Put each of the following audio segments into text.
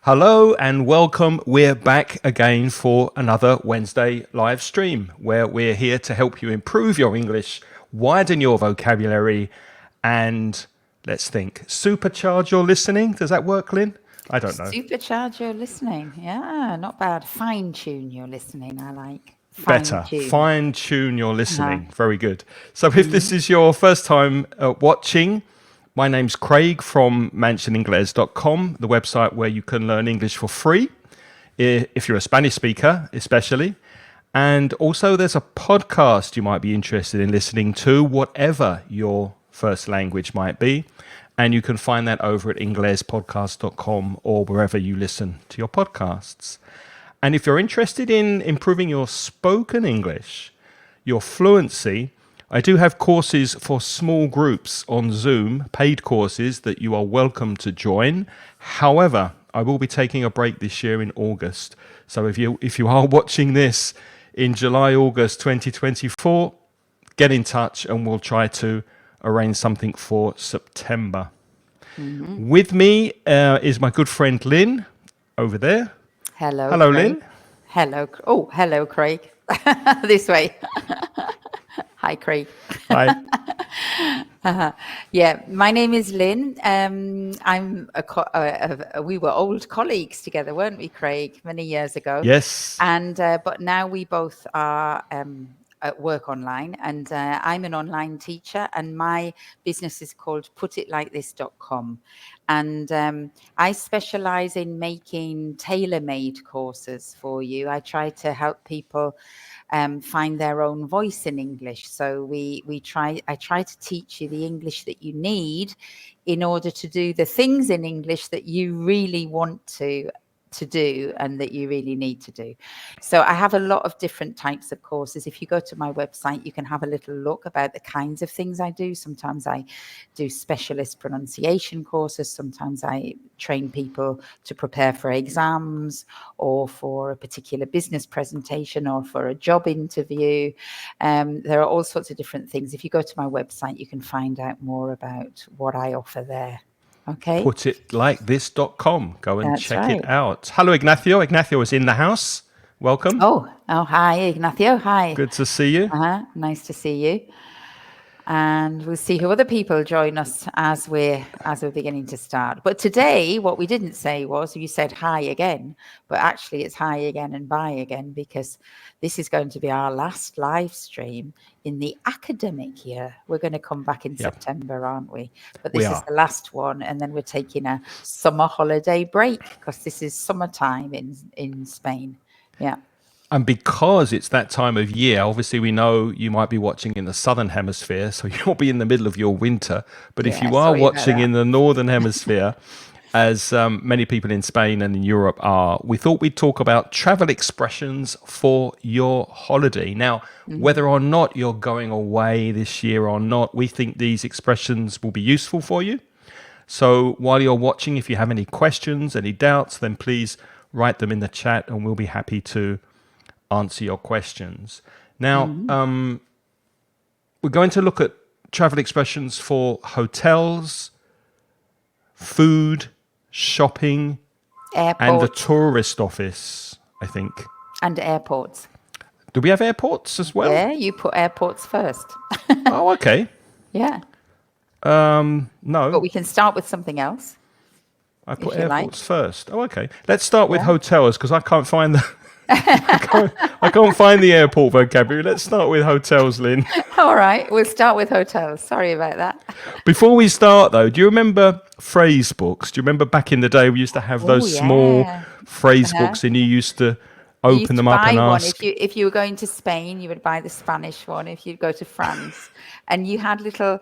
Hello and welcome. We're back again for another Wednesday live stream where we're here to help you improve your English, widen your vocabulary, and let's think, supercharge your listening. Does that work, Lynn? I don't know. Supercharge your listening. Yeah, not bad. Fine tune your listening. I like. Better. Fine tune. Fine tune your listening. Very good. So if this is your first time watching, my name's Craig from mansioningles.com, the website where you can learn English for free, if you're a Spanish speaker, especially. And also there's a podcast you might be interested in listening to, whatever your first language might be. And you can find that over at inglespodcast.com or wherever you listen to your podcasts. And if you're interested in improving your spoken English, your fluency, I do have courses for small groups on Zoom, paid courses that you are welcome to join. However, I will be taking a break this year in August. So if you are watching this in July, August 2024, get in touch and we'll try to arrange something for September. With me is my good friend Lynn over there. Hello. Hello, Craig. Lynn. Hello. Oh, hello, Craig. This way. Hi, Craig. Hi. Yeah, my name is Lynn. We were old colleagues together, weren't we, Craig, many years ago? Yes. And but now we both are at work online, and I'm an online teacher, and my business is called putitlikethis.com. And I specialize in making tailor-made courses for you. I try to help people find their own voice in English. So I try to teach you the English that you need in order to do the things in English that you really want to do and that you really need to do. So I have a lot of different types of courses. If you go to my website, you can have a little look about the kinds of things I do. Sometimes I do specialist pronunciation courses. Sometimes I train people to prepare for exams or for a particular business presentation or for a job interview. There are all sorts of different things. If you go to my website, you can find out more about what I offer there. Okay. Putitlikethis.com. Go and That's check right. it out. Hello, Ignacio. Ignacio is in the house. Welcome. Oh, hi, Ignacio. Hi. Good to see you. Nice to see you. And we'll see who other people join us as we're beginning to start. But today, what we didn't say was, you said hi again, but actually it's hi again and bye again, because this is going to be our last live stream in the academic year. We're going to come back in September, aren't we? But this is the last one, and then we're taking a summer holiday break because this is summertime in Spain. Yeah. And because it's that time of year, obviously we know you might be watching in the southern hemisphere, so you'll be in the middle of your winter. But if you are watching in the northern hemisphere, as many people in Spain and in Europe are, we thought we'd talk about travel expressions for your holiday. Now, whether or not you're going away this year or not, we think these expressions will be useful for you. So while you're watching, if you have any questions, any doubts, then please write them in the chat and we'll be happy to answer your questions. Now, we're going to look at travel expressions for hotels, food, shopping, airports, and the tourist office, I think. And airports. Do we have airports as well? Yeah, you put airports first. Oh, okay. Yeah. No. But we can start with something else. I put airports first. Oh, okay. Let's start with hotels because I can't find the... I can't find the airport vocabulary. Let's start with hotels, Lynn. All right, we'll start with hotels. Sorry about that. Before we start, though, do you remember phrase books? Do you remember back in the day we used to have those small phrase books and you used to open them up and ask? If you were going to Spain, you would buy the Spanish one. If you'd go to France, and you had little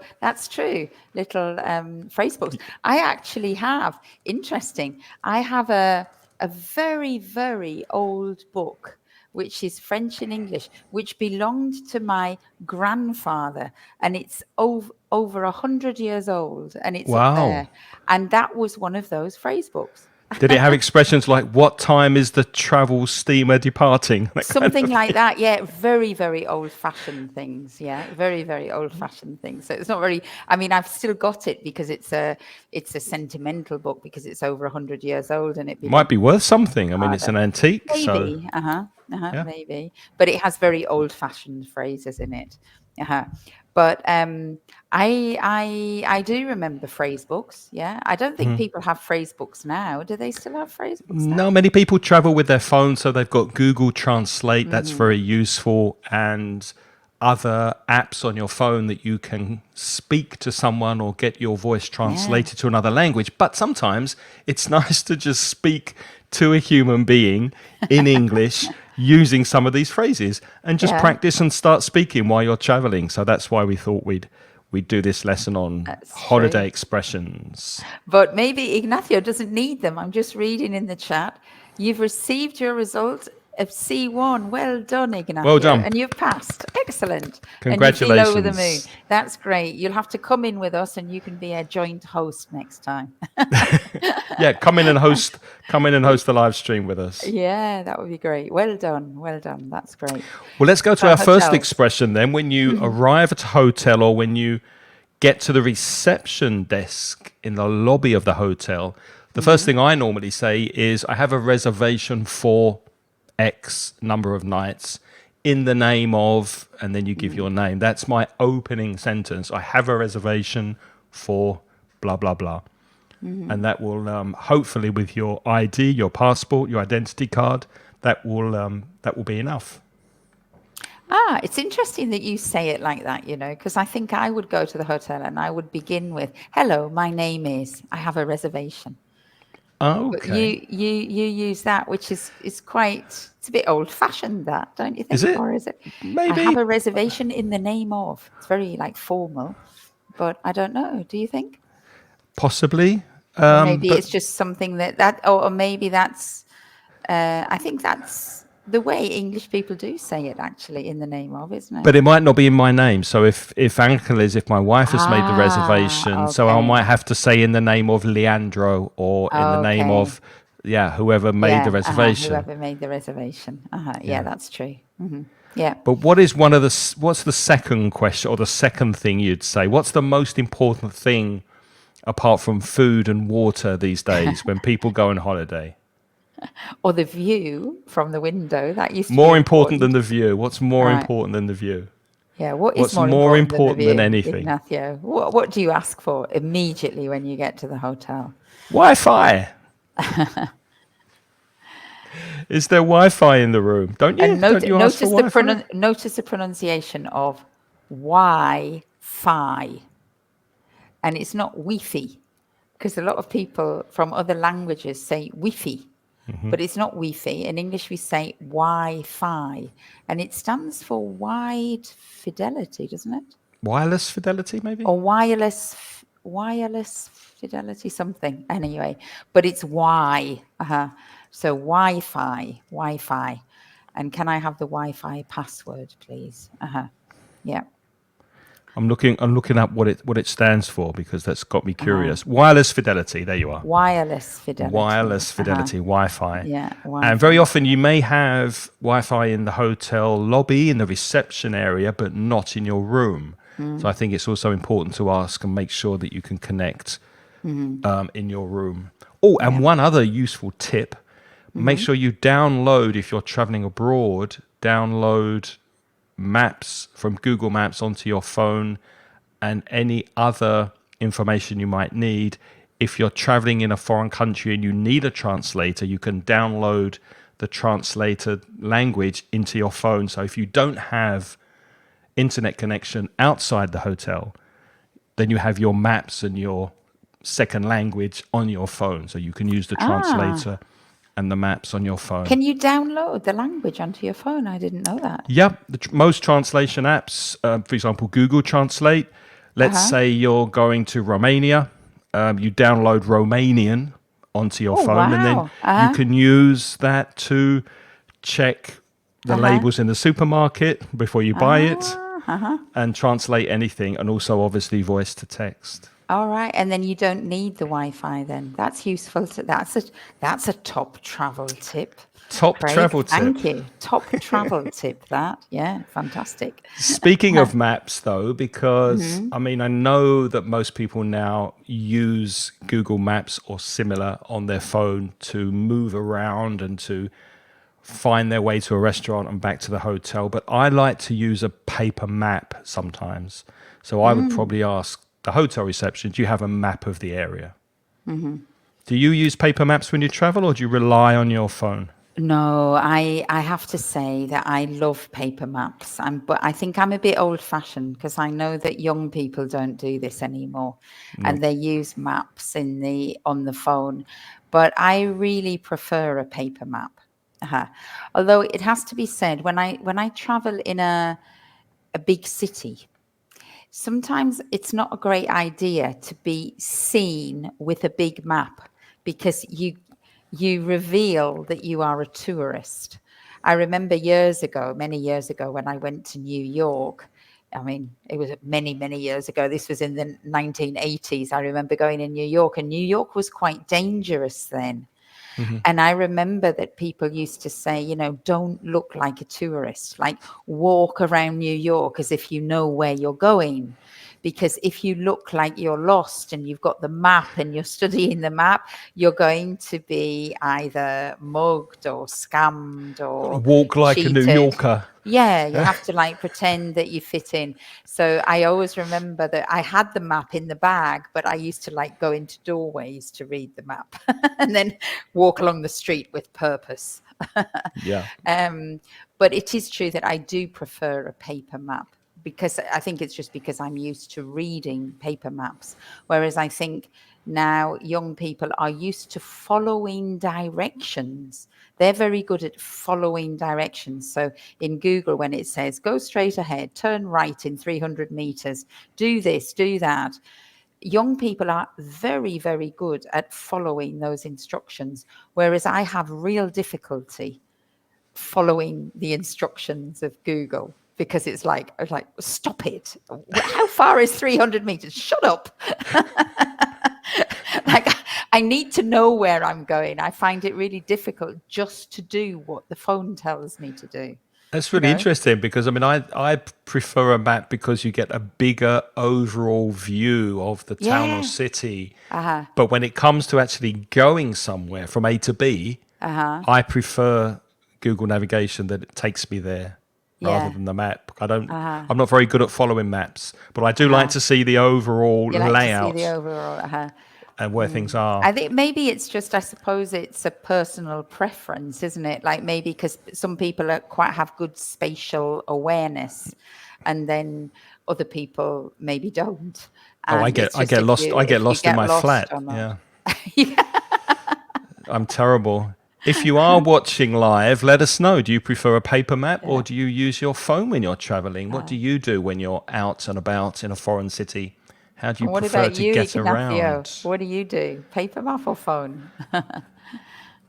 phrase books. I actually have, interesting, I have a very, very old book, which is French and English, which belonged to my grandfather. And it's over 100 years old. And it's up there. And that was one of those phrase books. Did it have expressions like "What time is the travel steamer departing"? That kind Something of like thing. that, yeah. Very, very old-fashioned things, yeah. Very, very old-fashioned things. So it's not very. I mean, I've still got it because it's a sentimental book because it's over 100 years old and it Might belonged be to worth something. I my mean, it's father. an antique, so Maybe, yeah. maybe. But it has very old-fashioned phrases in it. Uh-huh. But I do remember phrase books. Yeah, I don't think people have phrase books now. Do they still have phrase books now? No, many people travel with their phone, so they've got Google Translate. That's Hmm. very useful, and other apps on your phone that you can speak to someone or get your voice Yeah, translated to another language. But sometimes it's nice to just speak to a human being in English using some of these phrases and just yeah, practice and start speaking while you're traveling. So that's why we thought we'd do this lesson on that's holiday true. expressions. But maybe Ignacio doesn't need them. I'm just reading in the chat. You've received your result of C1. Well done, Well Ignacio. done. And you've passed. Excellent. And you feel over the moon. Congratulations. That's great. You'll have to come in with us and you can be a joint host next time. Yeah, come in and host the live stream with us. Yeah, that would be great. Well done. Well done. That's great. Well, let's go to So our first hotels. expression then. When you arrive at a hotel or when you get to the reception desk in the lobby of the hotel, the first thing I normally say is, I have a reservation for X number of nights in the name of, and then you give your name. That's my opening sentence. I have a reservation for blah, blah, blah. And that will hopefully, with your ID, your passport, your identity card, that will be enough. It's interesting that you say it like that, because I think I would go to the hotel and I would begin with, "Hello, my name is, I have a reservation." But Okay. you use that, which is quite, it's a bit old-fashioned, that, don't you Is think? it? Or is it? I have Maybe, a reservation in the name of. It's very like formal, but I don't know. Do you think? possibly. Or maybe But it's just something or maybe that's. I think that's the way English people do say it, actually, in the name of, isn't it? but it might not be in my name. So if my wife has made the reservation, so I Okay. might have to say in the name of Leandro or in the name Okay. of, yeah, whoever made the Yeah, reservation. whoever made the reservation. Yeah, Yeah. that's true. Yeah. But what's the second question or the second thing you'd say? What's the most important thing apart from food and water these days when people go on holiday? Or the view from the window. That used to be More important than important. the view. What's more Right. important than the view? Yeah. What is What's more more important than the important than view, anything? Ignacio? What do you ask for immediately when you get to the hotel? Wi-Fi. Is there Wi-Fi in the room? Don't you? And Don't you ask for Wi-Fi? notice the pronunciation of Wi-Fi, and it's not Wi-Fi, because a lot of people from other languages say Wi-Fi, but it's not Wi-Fi. In English, we say Wi-Fi, and it stands for wide fidelity, doesn't it? Wireless fidelity, maybe? Or wireless fidelity, something. Anyway, but it's Y. So Wi-Fi. And can I have the Wi-Fi password, please? Yeah. I'm looking up what it stands for because that's got me Uh-huh. curious. Wireless fidelity. There you are. Wireless fidelity. Wireless fidelity, Wi-Fi. Yeah, And very Wi-Fi. often you may have Wi-Fi in the hotel lobby, in the reception area, but not in your room. So I think it's also important to ask and make sure that you can connect in your room. Oh, and Yeah. one other useful tip: make sure you download, if you're traveling abroad, download maps from Google Maps onto your phone and any other information you might need. If you're traveling in a foreign country and you need a translator, you can download the translated language into your phone. So if you don't have internet connection outside the hotel, then you have your maps and your second language on your phone. So you can use the Ah, translator and the maps on your phone. can you download the language onto your phone? I didn't know that. Yeah, most translation apps, for example, Google Translate. Let's Uh-huh. say you're going to Romania, you download Romanian onto your Oh, phone, and then wow. you Uh-huh. can use that to check the Uh-huh. labels in the supermarket before you buy it Uh-huh. and translate anything, and also obviously voice to text. All right, and then you don't need the Wi-Fi then. That's useful. That's a top travel tip, Top Craig. travel tip. Thank you. Top travel tip. That, yeah, fantastic. Speaking of maps, though, because Hmm. I mean, I know that most people now use Google Maps or similar on their phone to move around and to find their way to a restaurant and back to the hotel. But I like to use a paper map sometimes. So I would probably ask the hotel reception, do you have a map of the area? Do you use paper maps when you travel or do you rely on your phone? No, I have to say that I love paper maps. But I think I'm a bit old-fashioned because I know that young people don't do this anymore, No. and they use maps on the phone. But I really prefer a paper map. Uh-huh. Although it has to be said, when I travel in a big city, sometimes it's not a great idea to be seen with a big map because you reveal that you are a tourist. I remember many years ago, when I went to New York. I mean, it was many, many years ago. This was in the 1980s. I remember going in New York, and New York was quite dangerous then. And I remember that people used to say, don't look like a tourist, like walk around New York as if you know where you're going. Because if you look like you're lost and you've got the map and you're studying the map, you're going to be either mugged or scammed or Walk like a New cheated. Yorker. Yeah, you have to like pretend that you fit in. So I always remember that I had the map in the bag, but I used to like go into doorways to read the map and then walk along the street with purpose. Yeah. um, but it is true that I do prefer a paper map because I think it's just because I'm used to reading paper maps. Whereas I think now young people are used to following directions. They're very good at following directions. So in Google, when it says go straight ahead, turn right in 300 meters, do this, do that, young people are very, very good at following those instructions, whereas I have real difficulty following the instructions of Google because it's like stop it. How far is 300 meters? Shut up. Like, I need to know where I'm going. I find it really difficult just to do what the phone tells me to do, That's you really know? interesting because I mean, I prefer a map because you get a bigger overall view of the town or Yeah. city. Uh-huh. But when it comes to actually going somewhere from A to B, Uh-huh. I prefer Google navigation that it takes me there rather Yeah. than the map. Uh-huh. I'm not very good at following maps, but I do like Uh-huh. to see the overall You like to see the layout overall. Uh-huh. and where things are. I think maybe it's just, I suppose it's a personal preference, isn't it? Like maybe because some people have good spatial awareness, and then other people maybe don't. Oh, And it's I just get lost. I get if you lost in get my lost flat. or not. Yeah. Yeah. I'm terrible. If you are watching live, let us know. Do you prefer a paper map or do you use your phone when you're traveling? What do you do when you're out and about in a foreign city? How do you And what prefer about to you, get Ignacio? around? What do you do? Paper map or phone?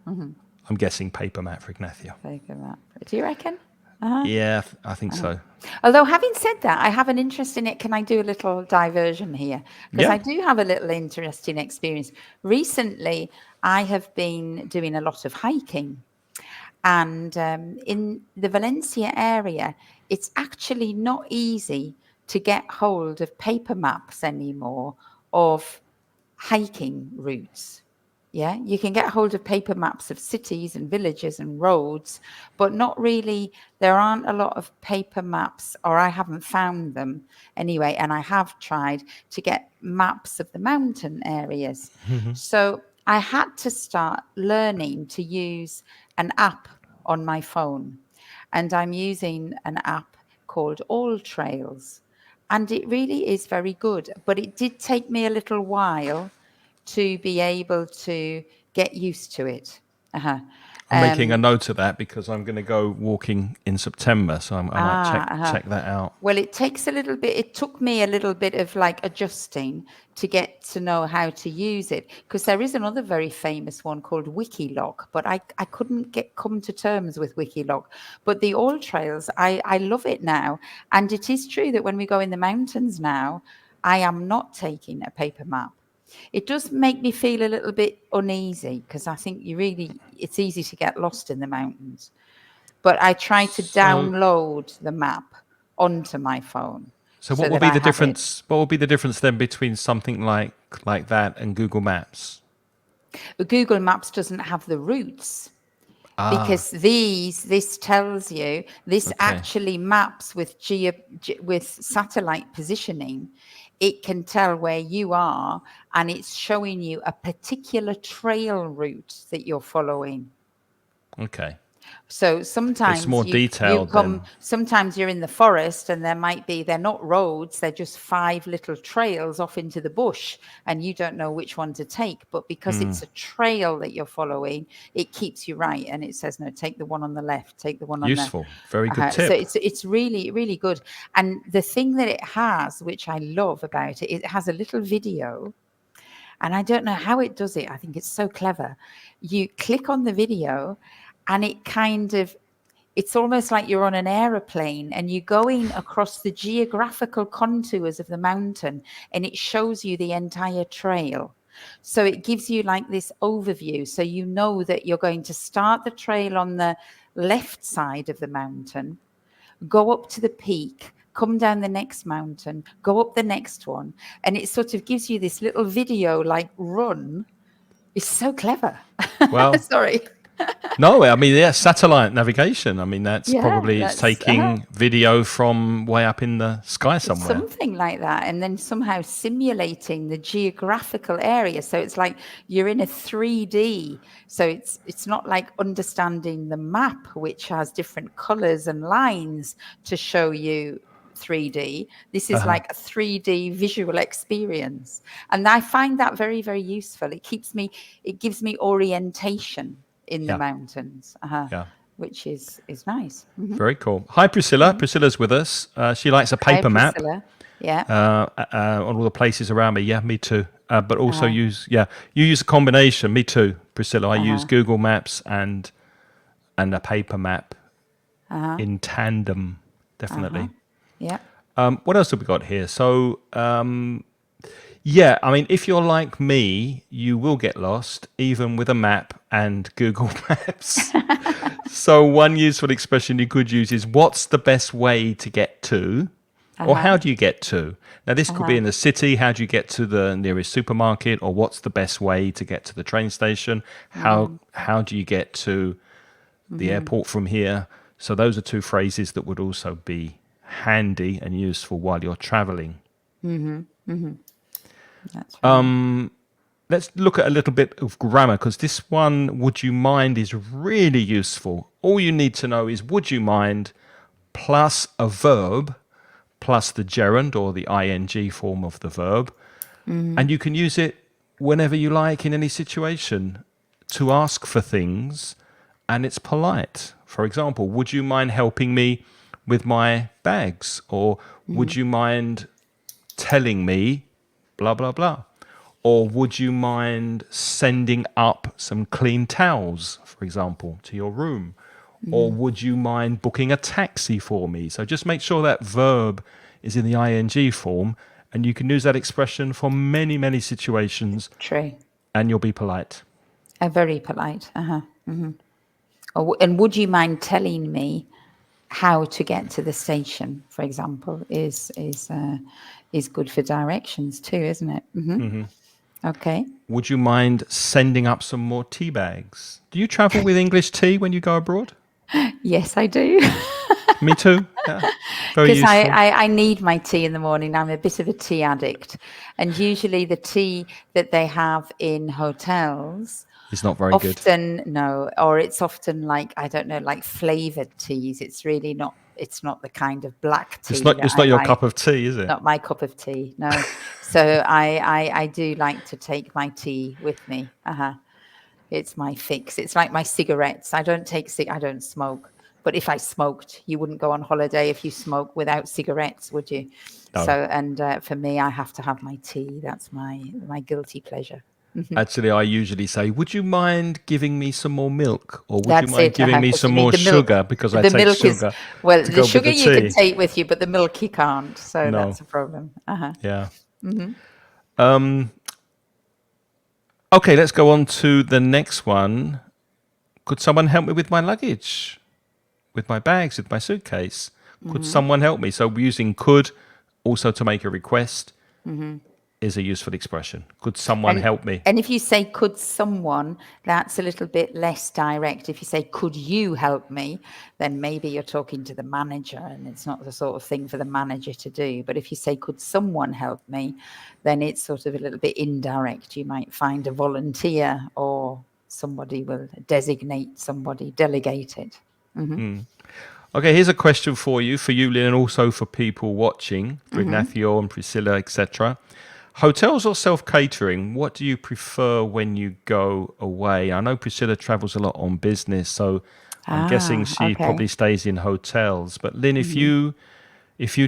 I'm guessing paper map for Ignacio. Paper map. Do you reckon? Uh-huh. Yeah, I think so. Although, having said that, I have an interest in it. Can I do a little diversion here? Because Yeah. I do have a little interesting experience. Recently, I have been doing a lot of hiking. And in the Valencia area, it's actually not easy to get hold of paper maps anymore of hiking routes. Yeah, you can get hold of paper maps of cities and villages and roads, but not really. There aren't a lot of paper maps, or I haven't found them anyway. And I have tried to get maps of the mountain areas. So I had to start learning to use an app on my phone. And I'm using an app called All Trails. And it really is very good. But it did take me a little while to be able to get used to it. Uh-huh. I'm making a Um, note of that because I'm going to go walking in September, so I might uh-huh. check that out. Well, it took me a little bit of like adjusting to get to know how to use it, because there is another very famous one called Wikiloc, but I couldn't come to terms with Wikiloc. But the All Trails, I love it now. And it is true that when we go in the mountains now, I am not taking a paper map. It does make me feel a little bit uneasy because I think it's easy to get lost in the mountains. But I try to So, download the map onto my phone so what so will that be I the have it. difference? What will be the difference then between something like that and Google Maps? But Google Maps doesn't have the routes Ah, because this tells you, this okay. actually maps with with satellite positioning. It can tell where you are, and it's showing you a particular trail route that you're following. Okay. So It's more sometimes detailed then. sometimes you're in the forest and they're not roads, they're just 5 little trails off into the bush and you don't know which one to take. But because it's a trail that you're following, it keeps you right. And it says, no, take the one on the left, take the one on the. Useful. Very good So tip. it's really, really good. And the thing that it has, which I love about it, it has a little video. And I don't know how it does it. I think it's so clever. You click on the video and it's almost like you're on an aeroplane and you're going across the geographical contours of the mountain and it shows you the entire trail. So it gives you like this overview. So you know that you're going to start the trail on the left side of the mountain, go up to the peak, come down the next mountain, go up the next one. And it sort of gives you this little video like run. It's so clever. Well, Sorry. no, I mean, yeah, satellite navigation. I mean, that's Yeah, probably it's that's taking video from way up in the sky it's somewhere. something like that. And then somehow simulating the geographical area. So it's like you're in a 3D. So it's not like understanding the map, which has different colors and lines to show you 3D. This is like a 3D visual experience. And I find that very, very useful. It gives me orientation in the Yeah, mountains, yeah. which is nice. Very cool. Hi, Priscilla. Priscilla's with us. She likes a Hi, paper map Priscilla. Yeah. on all the places around me. Yeah, me too. But also you use a combination. Me too, Priscilla. I use Google Maps and a paper map in tandem, definitely. Yeah. What else have we got here? So, yeah, I mean, if you're like me, you will get lost, even with a map and Google Maps. So, one useful expression you could use is what's the best way to get to? Or how do you get to? Now, this could be in the city. How do you get to the nearest supermarket? Or what's the best way to get to the train station? How do you get to the airport from here? So, those are two phrases that would also be handy and useful while you're traveling. That's right. Let's look at a little bit of grammar because this one, would you mind, is really useful. All you need to know is would you mind plus a verb plus the gerund or the ing form of the verb. And you can use it whenever you like in any situation to ask for things, and it's polite. For example, would you mind helping me with my bags? Or would you mind telling me blah, blah, blah? Or would you mind sending up some clean towels, for example, to your room? Or would you mind booking a taxi for me? So just make sure that verb is in the ing form, and you can use that expression for many, many situations, True. and you'll be polite. Very polite. And would you mind telling me how to get to the station, for example, is good for directions too, isn't it? Okay. Would you mind sending up some more tea bags? Do you travel with English tea when you go abroad? Yes, I do. Me too. Yeah. Very Because useful. I need my tea in the morning. I'm a bit of a tea addict. And usually the tea that they have in hotels, It's not very good. often, no, or it's often like, I don't know, like flavored teas. It's really not, it's not the kind of black tea that It's I not your like. cup of tea, is it? Not my cup of tea, no. So I do like to take my tea with me. It's my fix. It's like my cigarettes. I don't smoke. But if I smoked, you wouldn't go on holiday if you smoke without cigarettes, would you? No. So, and for me, I have to have my tea. That's my guilty pleasure. Actually, I usually say, would you mind giving me some more milk? Or would you That's mind it. giving me 'Cause some you need more the milk. sugar? Because I The take milk is, sugar well, to the go with sugar the you can tea. take with you, but the milk you can't. So No. that's a problem. Yeah. Okay, let's go on to the next one. Could someone help me with my luggage, with my bags, with my suitcase? Could someone help me? So using could also to make a request is a useful expression. Could someone And help me? and if you say could someone, that's a little bit less direct. If you say could you help me, then maybe you're talking to the manager and it's not the sort of thing for the manager to do. But if you say could someone help me, then it's sort of a little bit indirect. You might find a volunteer or somebody will designate somebody, delegate it. Okay, here's a question for you, Lynn, and also for people watching, for Ignacio and Priscilla, etc. Hotels or self-catering, what do you prefer when you go away? I know Priscilla travels a lot on business, so I'm guessing she Okay. probably stays in hotels. But Lynn, if you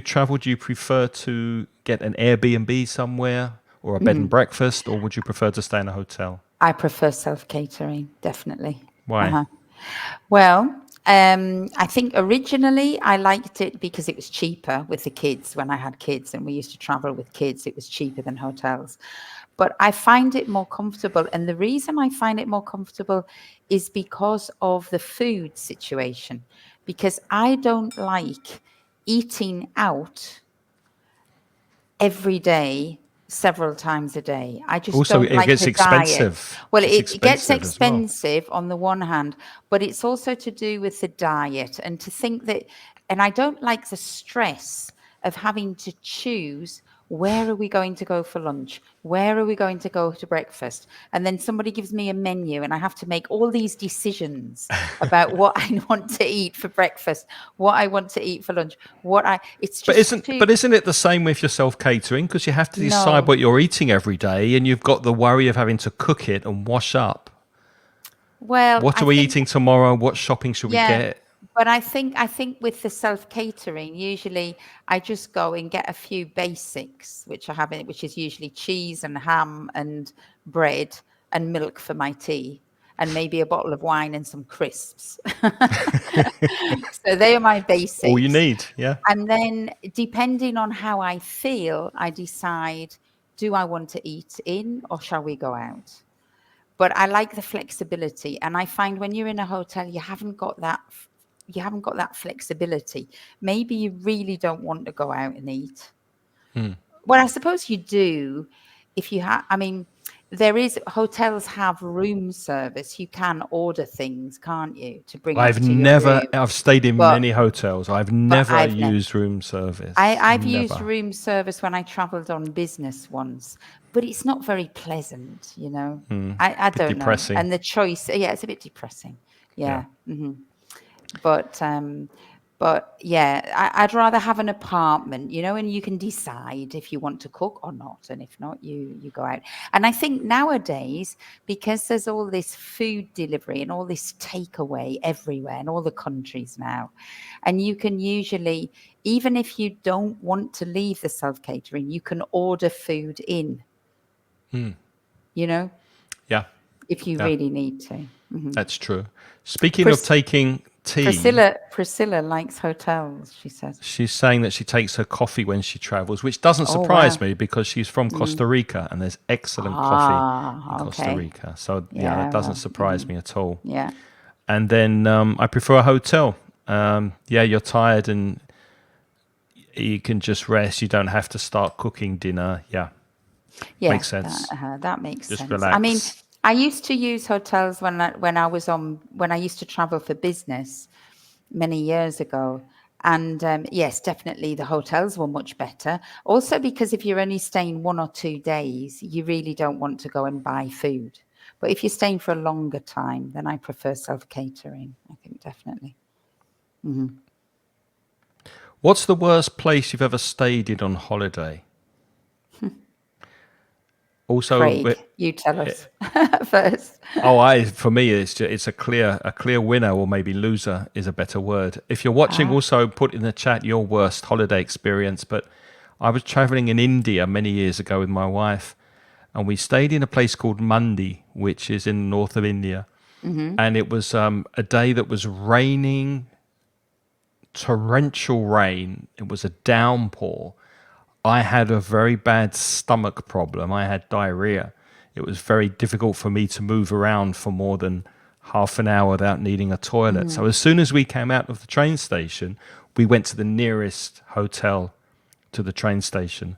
travel, do you prefer to get an Airbnb somewhere or a bed and breakfast, or would you prefer to stay in a hotel? I prefer self-catering, definitely. Why? Uh-huh. Well, I think originally I liked it because it was cheaper with the kids when I had kids and we used to travel with kids. It was cheaper than hotels. But I find it more comfortable. And the reason I find it more comfortable is because of the food situation. Because I don't like eating out every day, several times a day. I just Also, don't it like gets the diet. expensive. Well, It's it gets expensive as well. expensive on the one hand, but it's also to do with the diet and to think that, and I don't like the stress of having to choose where are we going to go for lunch? Where are we going to go to breakfast? And then somebody gives me a menu and I have to make all these decisions about what I want to eat for breakfast, what I want to eat for lunch, it's But just isn't too, but isn't it the same with your self-catering? Because you have to decide no. what you're eating every day, and you've got the worry of having to cook it and wash up. Well, What I are we think, eating tomorrow? What shopping should we yeah, get? but I think with the self-catering, usually I just go and get a few basics, which I have in it, which is usually cheese and ham and bread and milk for my tea, and maybe a bottle of wine and some crisps. So they are my All you basics. need, yeah. And then depending on how I feel, I decide, do I want to eat in or shall we go out? But I like the flexibility, and I find when you're in a hotel, you haven't got that flexibility. Maybe you really don't want to go out and eat. Well, I suppose you do if you have. I mean, there is hotels have room service. You can order things, can't you, to bring up to your room? I've stayed in But many hotels. I've but never I've never. used room service. I've used Never. room service when I traveled on business once, but it's not very pleasant, you know. I Bit don't know. depressing. And the choice, yeah, it's a bit depressing. Yeah. Yeah. But yeah, I'd rather have an apartment, you know, and you can decide if you want to cook or not, and if not, you go out. And I think nowadays, because there's all this food delivery and all this takeaway everywhere in all the countries now, and you can usually, even if you don't want to leave the self-catering, you can order food in, you know, Yeah. if you Yeah. really need to. That's true. Speaking of Pris- taking tea, Priscilla likes hotels, she says. she's saying that she takes her coffee when she travels, which doesn't Oh, surprise wow. me because she's from Costa Rica and there's excellent coffee in Ah, Costa okay. Rica. So, yeah, that Yeah, doesn't well, surprise me at all. yeah. And then I prefer a hotel. Yeah, you're tired and you can just rest. You don't have to start cooking dinner. Yeah, Yeah, makes sense. that makes Just sense. I mean, relax. I used to use hotels when I used to travel for business many years ago. And yes, definitely the hotels were much better. Also, because if you're only staying 1 or 2 days, you really don't want to go and buy food. But if you're staying for a longer time, then I prefer self-catering, I think, definitely. What's the worst place you've ever stayed in on holiday? Also, Craig, you tell us first. for me, it's a clear winner, or maybe loser is a better word. If you're watching, Ah, also put in the chat your worst holiday experience. But I was traveling in India many years ago with my wife, and we stayed in a place called Mandi, which is in the north of India. And it was a day that was raining, torrential rain. It was a downpour. I had a very bad stomach problem. I had diarrhea. It was very difficult for me to move around for more than half an hour without needing a toilet. So as soon as we came out of the train station, we went to the nearest hotel to the train station,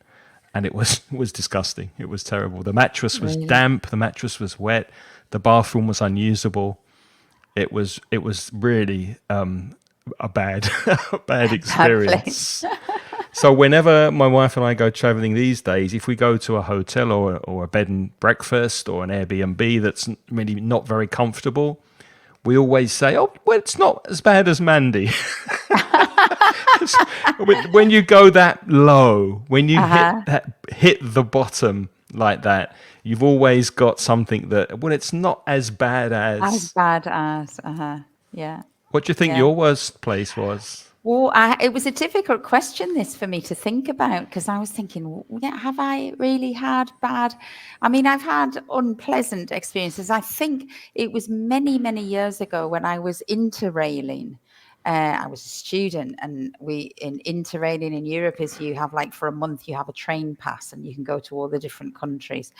and it was it was disgusting. It was terrible. The mattress was Really damp. The mattress was wet. The bathroom was unusable. It was really a bad a bad bad place. experience. So whenever my wife and I go traveling these days, if we go to a hotel or a bed and breakfast or an Airbnb that's really not very comfortable, we always say, "Oh, well, it's not as bad as Mandy." When you go that low, when you Uh-huh. hit the bottom like that, you've always got something that, well, it's not as bad As as. bad as, yeah, What do you think yeah. your worst place was? Well, it was a difficult question this for me to think about because I was thinking, yeah, have I really had bad? I mean, I've had unpleasant experiences. I think it was many, many years ago when I was interrailing. I was a student, and we in interrailing in Europe is you have like for a month you have a train pass and you can go to all the different countries.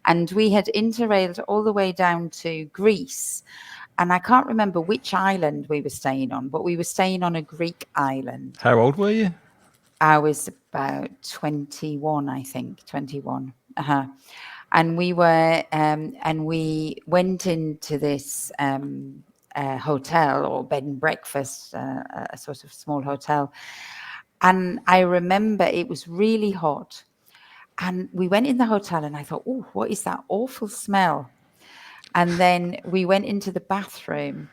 And we had interrailed all the way down to Greece. And I can't remember which island we were staying on, but we were staying on a Greek island. How old were you? I was about 21, I think, 21. And we went into this hotel or bed and breakfast, a sort of small hotel. And I remember it was really hot. And we went in the hotel and I thought, oh, what is that awful smell? And then we went into the bathroom,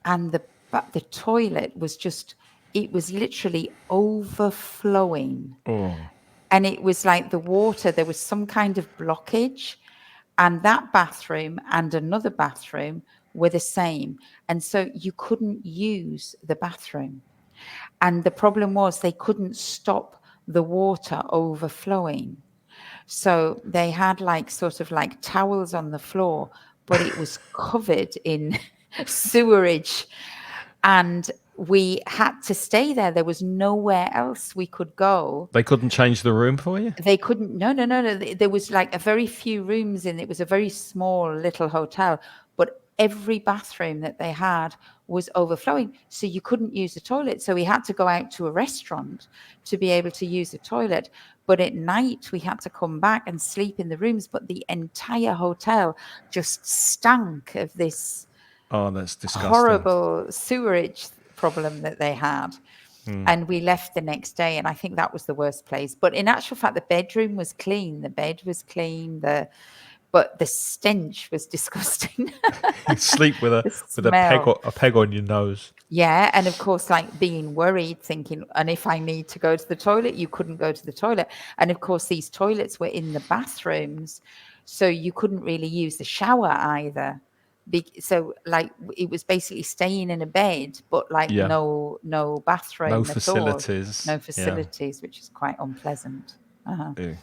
and the toilet was just, it was literally overflowing. Oh, And it was like the water, there was some kind of blockage, and that bathroom and another bathroom were the same. And so you couldn't use the bathroom. And the problem was they couldn't stop the water overflowing. So they had like sort of like towels on the floor, but it was covered in sewerage. And we had to stay there. There was nowhere else we could go. they couldn't change the room for you? They couldn't, no, no, no, no. There was like a very few rooms in it was a very small little hotel, but every bathroom that they had was overflowing. So you couldn't use the toilet. So we had to go out to a restaurant to be able to use the toilet. But at night we had to come back and sleep in the rooms. But the entire hotel just stank of this Oh, that's disgusting. horrible sewerage problem that they had. And we left the next day, and I think that was the worst place. But in actual fact, the bedroom was clean, the bed was clean, but the stench was disgusting. You sleep with a The with a peg smell. a peg on your nose. Yeah, and of course, like being worried, thinking, and if I need to go to the toilet, you couldn't go to the toilet. And of course, these toilets were in the bathrooms, so you couldn't really use the shower either. So like it was basically staying in a bed, but like Yeah. no No bathroom at all, facilities. no Yeah. facilities, which is quite unpleasant. Ew.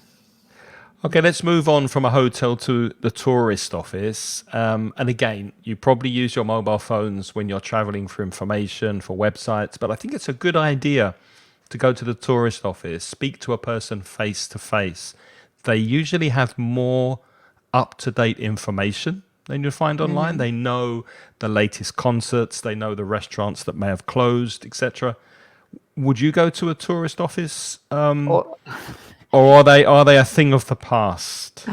Okay, let's move on from a hotel to the tourist office. And again, you probably use your mobile phones when you're traveling for information, for websites, but I think it's a good idea to go to the tourist office, speak to a person face to face. They usually have more up to date information than you find online. They know the latest concerts, they know the restaurants that may have closed, etc. Would you go to a tourist office, Or or are they a thing of the past?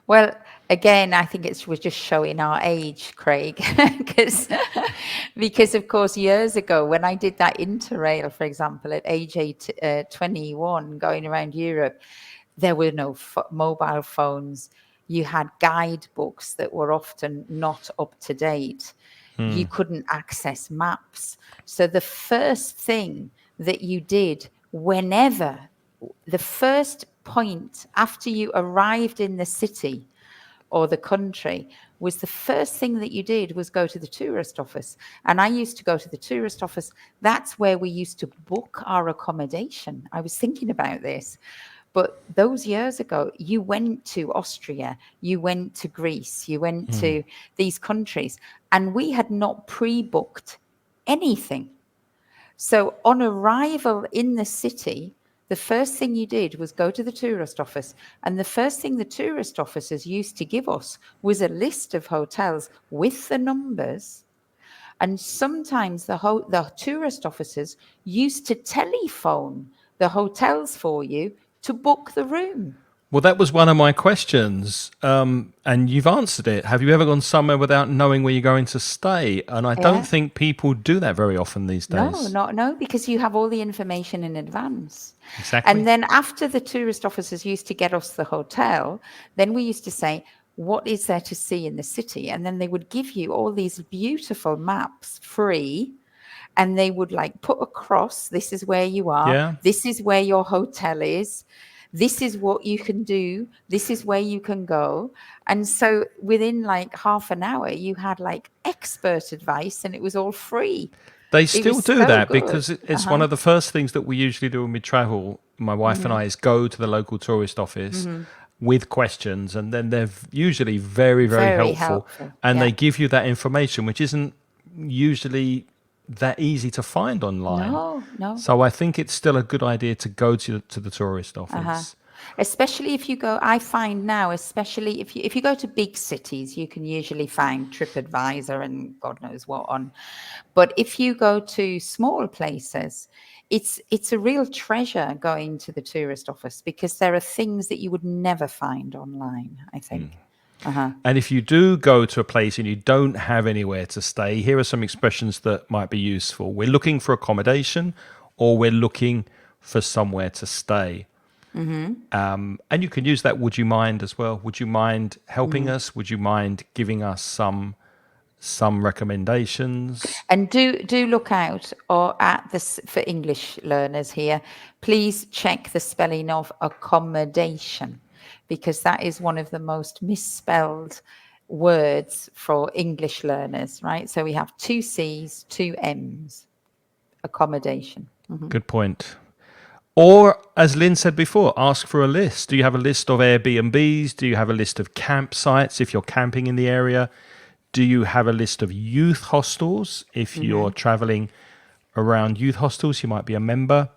well, again, I think we're just showing our age, Craig, because of course years ago when I did that interrail, for example, at age 21, going around Europe, there were no mobile phones. You had guidebooks that were often not up to date. You couldn't access maps. So the first thing that you did whenever, the first point after you arrived in the city or the country, was the first thing that you did was go to the tourist office. And I used to go to the tourist office. That's where we used to book our accommodation. I was thinking about this. But those years ago, you went to Austria, you went to Greece, you went to these countries, and we had not pre-booked anything. So on arrival in the city, the first thing you did was go to the tourist office. And the first thing the tourist officers used to give us was a list of hotels with the numbers. And sometimes the tourist officers used to telephone the hotels for you to book the room. Well, that was one of my questions, and you've answered it. Have you ever gone somewhere without knowing where you're going to stay? And I don't Yeah. think people do that very often these days. No, because you have all the information in advance. Exactly. And then after the tourist officers used to get us the hotel, then we used to say, what is there to see in the city? And then they would give you all these beautiful maps free. And they would like put across, this is where you are, Yeah. this is where your hotel is, this is what you can do, this is where you can go. And so within like half an hour, you had like expert advice and it was all free. They It still was do so that good. because it's one of the first things that we usually do when we travel, my wife and I, is go to the local tourist office with questions, and then they're usually very, very, Very helpful. helpful, And yeah. they give you that information, which isn't usually that easy to find online. No. So I think it's still a good idea to go to the tourist office. Especially if you go, I find now, especially if you go to big cities, you can usually find TripAdvisor and God knows what on. But if you go to small places, it's a real treasure going to the tourist office because there are things that you would never find online, I think. And if you do go to a place and you don't have anywhere to stay, here are some expressions that might be useful. We're looking for accommodation, or we're looking for somewhere to stay. And you can use that would you mind as well. Would you mind helping us? Would you mind giving us some recommendations? And do look out or at this for English learners here. Please check the spelling of accommodation because that is one of the most misspelled words for English learners, right? So we have 2 C's, 2 M's. Accommodation. Good point. Or, as Lynn said before, ask for a list. Do you have a list of Airbnbs? Do you have a list of campsites if you're camping in the area? Do you have a list of youth hostels? If you're traveling around youth hostels, you might be a member.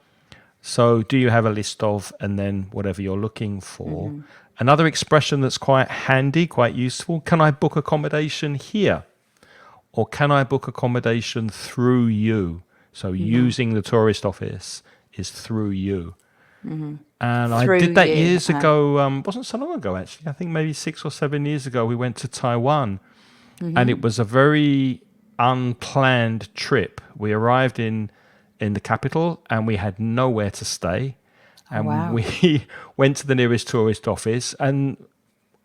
So, do you have a list of, and then whatever you're looking for? Another expression that's quite handy, quite useful, can I book accommodation here? Or can I book accommodation through you? So, using the tourist office is through you. And I Through did that you, years ago. Wasn't so long ago, actually. I think maybe 6 or 7 years ago, we went to Taiwan. And it was a very unplanned trip. We arrived in the capital and we had nowhere to stay. And wow. we went to the nearest tourist office and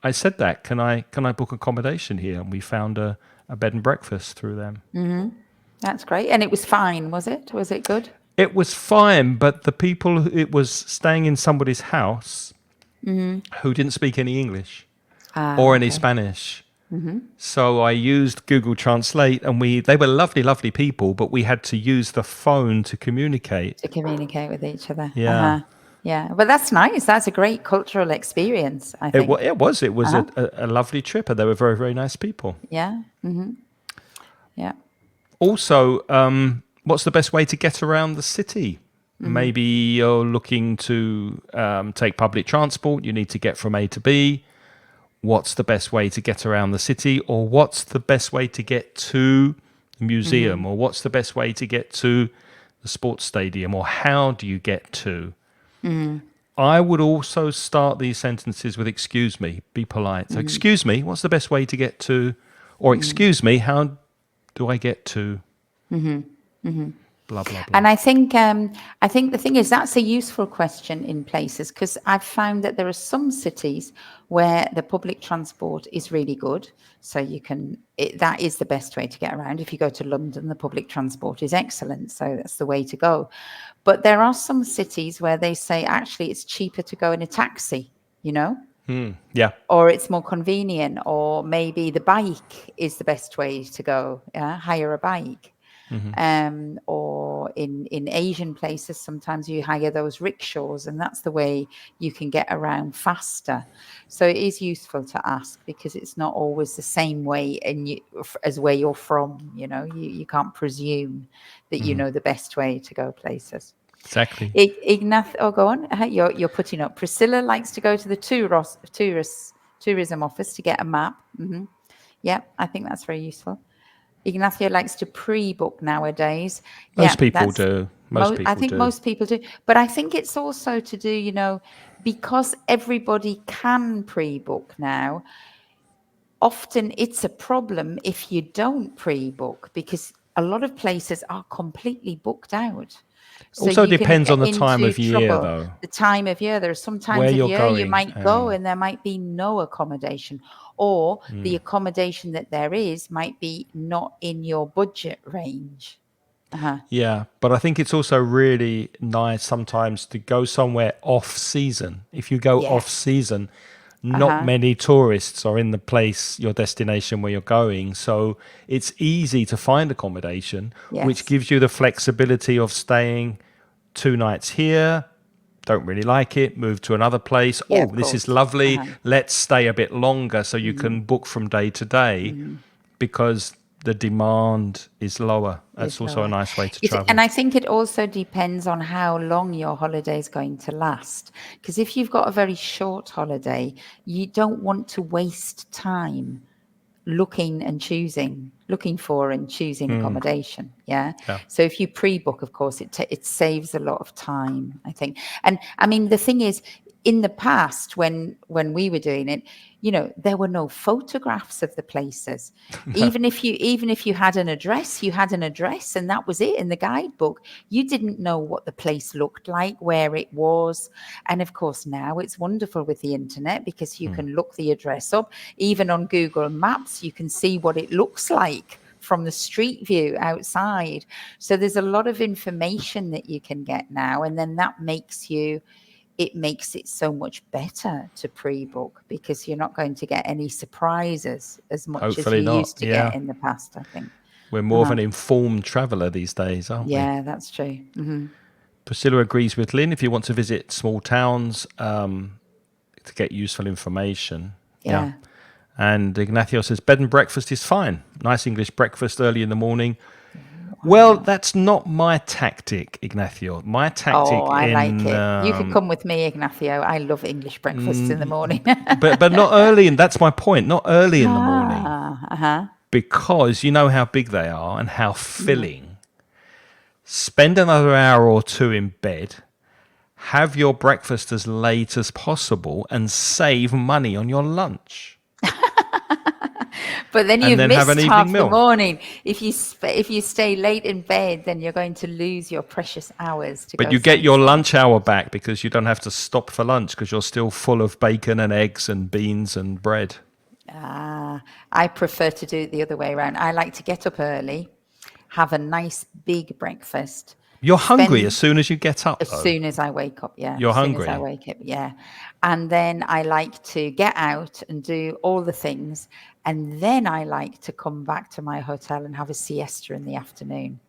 I said that, can I book accommodation here? And we found a bed and breakfast through them. That's great. And it was fine, was it? Was it good? It was fine, but the people, it was staying in somebody's house who didn't speak any English or any Spanish. So I used Google Translate, and they were lovely, lovely people, but we had to use the phone to communicate. To communicate with each other. Yeah. Yeah. But that's nice. That's a great cultural experience, I think. It was a lovely trip, and they were very, very nice people. Yeah. Yeah. Also, what's the best way to get around the city? Maybe you're looking to take public transport. You need to get from A to B. What's the best way to get around the city? Or what's the best way to get to the museum? Or what's the best way to get to the sports stadium? Or how do you get to? I would also start these sentences with excuse me, be polite. So excuse me, what's the best way to get to? Or excuse me, how do I get to? Blah, blah, blah. And I think the thing is that's a useful question in places because I've found that there are some cities where the public transport is really good. So that is the best way to get around. If you go to London, the public transport is excellent. So that's the way to go. But there are some cities where they say, actually, it's cheaper to go in a taxi, Yeah. or it's more convenient, or maybe the bike is the best way to go. Hire a bike. Or in Asian places, sometimes you hire those rickshaws, and that's the way you can get around faster. So it is useful to ask because it's not always the same way as where you're from. You can't presume that you know the best way to go places. Exactly. Ignath, oh, go on. You're putting up. Priscilla likes to go to the tourism office to get a map. Yeah, I think that's very useful. Ignacio likes to pre-book nowadays. Yeah, Most people that's do. Most I people think do. most people do. But I think it's also to do, because everybody can pre-book now. Often it's a problem if you don't pre-book because a lot of places are completely booked out. So Also you can depends get on the time into of year, trouble. though, The time of year, there are some where times of you're year you going. might go and there might be no accommodation, or the Mm. accommodation that there is might be not in your budget range. Yeah, but I think it's also really nice sometimes to go somewhere off season. If you go Yeah. off season, not many tourists are in the place, your destination where you're going. So it's easy to find accommodation, which Yes. gives you the flexibility of staying 2 nights here, don't really like it, move to another place. Yeah, Oh, of this is course. lovely. Let's stay a bit longer so you can book from day to day because the demand is lower. That's Is also a lower. nice way to And travel. I think it also depends on how long your holiday is going to last. Because if you've got a very short holiday, you don't want to waste time looking for and choosing accommodation. Yeah. Yeah. So if you pre-book, of course, it saves a lot of time, I think. And I mean, the thing is, in the past, when we were doing it, there were no photographs of the places. Even if you had an address, you had an address, and that was it in the guidebook. You didn't know what the place looked like, where it was. And of course, now it's wonderful with the internet because you can look the address up. Even on Google Maps, you can see what it looks like from the street view outside. So there's a lot of information that you can get now, and then that makes it so much better to pre-book because you're not going to get any surprises as much as Hopefully you not. used to get Yeah. in the past, I think. We're more of an informed traveller these days, aren't we? Yeah, that's true. Priscilla agrees with Lynn. If you want to visit small towns to get useful information. Yeah. Yeah. And Ignacio says bed and breakfast is fine. Nice English breakfast early in the morning. Well, that's not my tactic, Ignacio. My Oh, tactic I like in, it. You could come with me, Ignacio. I love English breakfasts in the morning. but not early, and that's my point. Not early in the morning, Uh-huh. because you know how big they are and how Yeah. filling. Spend another hour or two in bed. Have your breakfast as late as possible, and save money on your lunch. But then And you've then have an missed evening half the meal. morning. If you stay late in bed, then you're going to lose your precious hours to But go you get your sightseeing. lunch hour back because you don't have to stop for lunch because you're still full of bacon and eggs and beans and bread. I prefer to do it the other way around. I like to get up early, have a nice big breakfast, You're hungry as spend soon as you get up, as though. soon as I wake up. Yeah, You're as soon as I hungry. wake up. Yeah. And then I like to get out and do all the things. And then I like to come back to my hotel and have a siesta in the afternoon.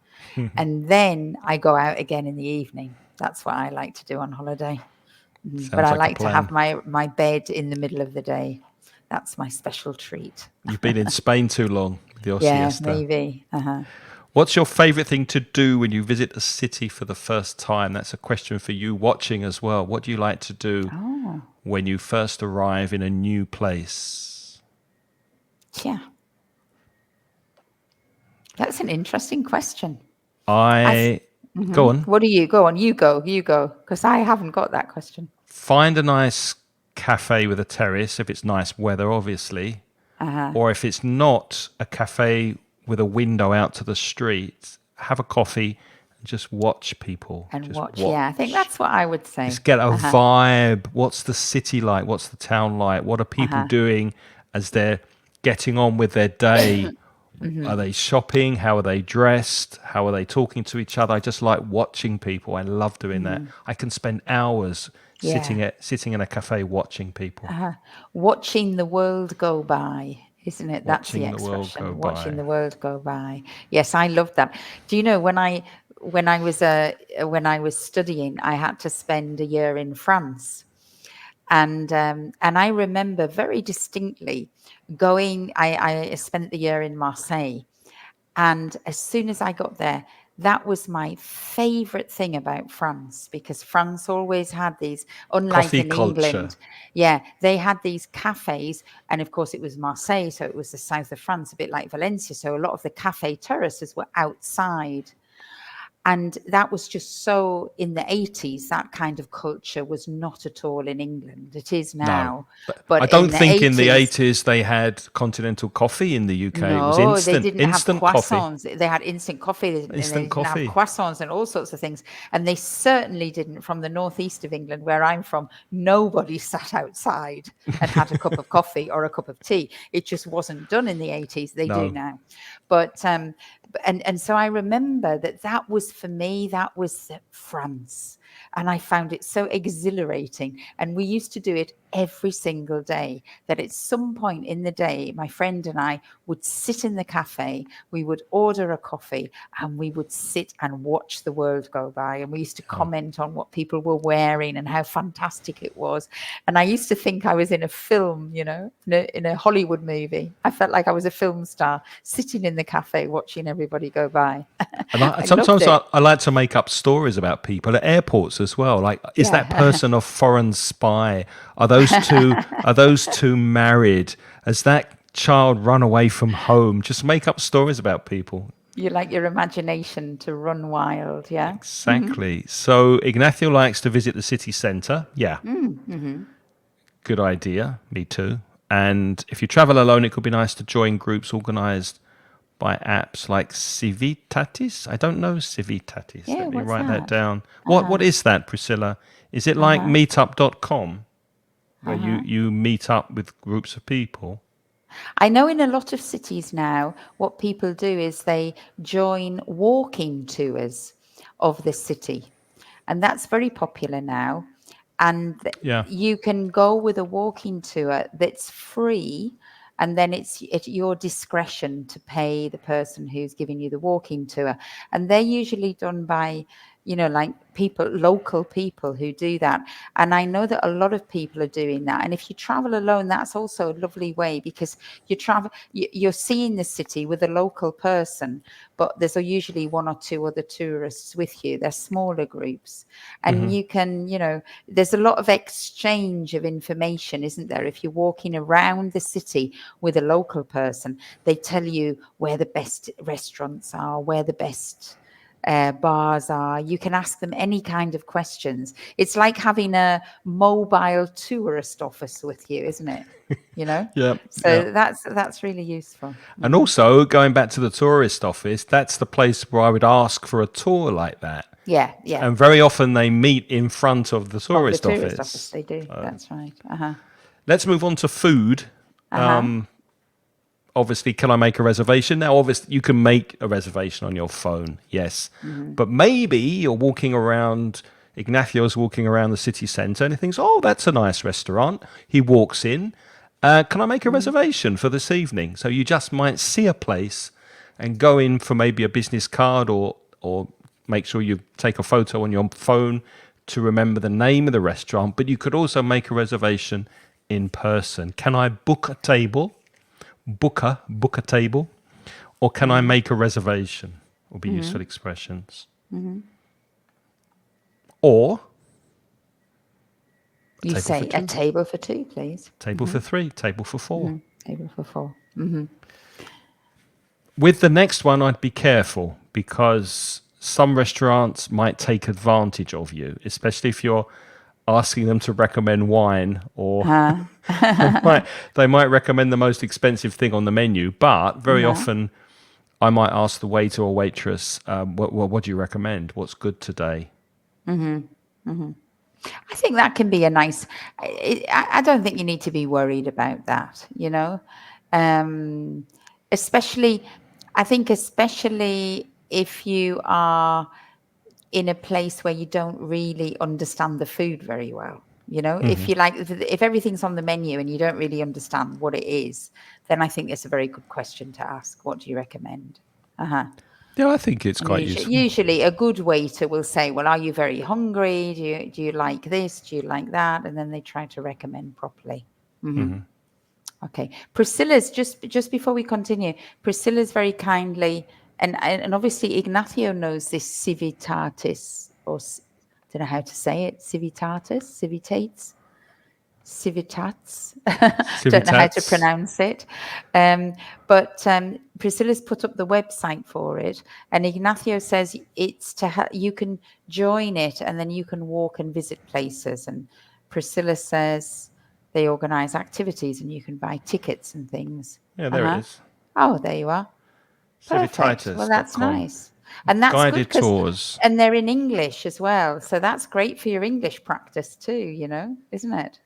And then I go out again in the evening. That's what I like to do on holiday. But Sounds I like a like to have plan. my bed in the middle of the day. That's my special treat. You've been in Spain too long with your Yeah, siesta. maybe. What's your favorite thing to do when you visit a city for the first time? That's a question for you watching as well. What do you like to do Oh, when you first arrive in a new place? yeah. That's an interesting question. I go on. What do you go on? You go, because I haven't got that question. Find a nice cafe with a terrace if it's nice weather, obviously. Or if it's not a cafe with a window out to the street, have a coffee and just watch people. And Just watch. watch. Yeah, I think that's what I would say. Just get a vibe. What's the city like? What's the town like? What are people doing as they're getting on with their day? Are they shopping? How are they dressed? How are they talking to each other? I just like watching people. I love doing that. I can spend hours Yeah. sitting in a cafe watching people, Watching the world go by, isn't it? That's the watching the world go expression. Watching by. the world go by. Yes, I love that. Do you know when I was studying, I had to spend a year in France. And I remember very distinctly going. I spent the year in Marseille, and as soon as I got there, that was my favorite thing about France, because France always had these, unlike Coffee in culture. England, yeah, they had these cafes. And of course, it was Marseille, so it was the south of France, a bit like Valencia. So a lot of the cafe terraces were outside. And that was just so, in the 80s, that kind of culture was not at all in England. It is No. now. I But don't in the think in the 80s, 80s they had continental coffee in the UK. It was no, they didn't have instant coffee. croissants. They had instant coffee, and they Instant didn't have coffee. croissants and all sorts of things. And they certainly didn't, from the northeast of England, where I'm from, nobody sat outside and had a cup of coffee or a cup of tea. It just wasn't done in the 80s. They do No. now. But and so I remember that was, for me, that was France. And I found it so exhilarating. And we used to do it every single day, that at some point in the day, my friend and I would sit in the cafe, we would order a coffee, and we would sit and watch the world go by. And we used to comment on what people were wearing and how fantastic it was. And I used to think I was in a film, you know, in a Hollywood movie. I felt like I was a film star sitting in the cafe watching everybody go by. And I loved sometimes it. I like to make up stories about people at airports as well. Like, is that Yeah. person a foreign spy? Are those two married? Has that child run away from home? Just make up stories about people. You like your imagination to run wild, yeah? Exactly. So Ignacio likes to visit the city centre. Yeah, Mm-hmm. good idea. Me too. And if you travel alone, it could be nice to join groups organised by apps like Civitatis. I don't know Civitatis. Yeah, Let me what's write that that? down. Uh-huh. What is that, Priscilla? Is it like Uh-huh. meetup.com where Uh-huh. you meet up with groups of people? I know in a lot of cities now, what people do is they join walking tours of the city. And that's very popular now. And Yeah. you can go with a walking tour that's free. And then it's at your discretion to pay the person who's giving you the walking tour. And they're usually done by, you know, like people, local people who do that. And I know that a lot of people are doing that. And if you travel alone, that's also a lovely way, because you're seeing the city with a local person, but there's usually one or two other tourists with you. They're smaller groups. And you can, you know, there's a lot of exchange of information, isn't there? If you're walking around the city with a local person, they tell you where the best restaurants are, where the best bars are. You can ask them any kind of questions. It's like having a mobile tourist office with you, isn't it? You know, Yeah. Yeah. so that's really useful. And also, going back to the tourist office, that's the place where I would ask for a tour like that. Yeah, yeah. And very often they meet in front of the Of the tourist tourist office, office. they do. That's right. Uh-huh. Let's move on to food. Uh-huh. Obviously, can I make a reservation? Now, obviously, you can make a reservation on your phone, yes. Mm-hmm. But maybe you're walking around, Ignacio's walking around the city centre and he thinks, oh, that's a nice restaurant. He walks in. Can I make a reservation for this evening? So you just might see a place and go in for maybe a business card, or make sure you take a photo on your phone to remember the name of the restaurant. But you could also make a reservation in person. Can I book a table? Book a table, or can I make a reservation? Will be useful expressions. Or You table for say a two, table for two, please. table for three, table for four. Table for four. With the next one, I'd be careful because some restaurants might take advantage of you, especially if you're asking them to recommend wine, or they might recommend the most expensive thing on the menu. But very often, I might ask the waiter or waitress, what do you recommend? What's good today? I think that can be a nice. I don't think you need to be worried about that. You know, um, especially. I think especially if you are in a place where you don't really understand the food very well. You know, if you like, if everything's on the menu and you don't really understand what it is, then I think it's a very good question to ask. What do you recommend? Uh-huh. Yeah, I think it's And quite useful. usually a good waiter will say, well, are you very hungry? Do you like this? Do you like that? And then they try to recommend properly. Okay. Priscilla's just before we continue, Priscilla's very kindly And obviously Ignacio knows this civitatis, or don't know how to say it, civitats. Don't know how to Civitats. pronounce it. But Priscilla's put up the website for it, and Ignacio says it's you can join it, and then you can walk and visit places. And Priscilla says they organise activities, and you can buy tickets and things. Yeah, there it is. Oh, there you are. Perfect. Well, that's Civititis.com. nice. And that's good Guided because, tours and they're in English as well. So that's great for your English practice too, isn't it?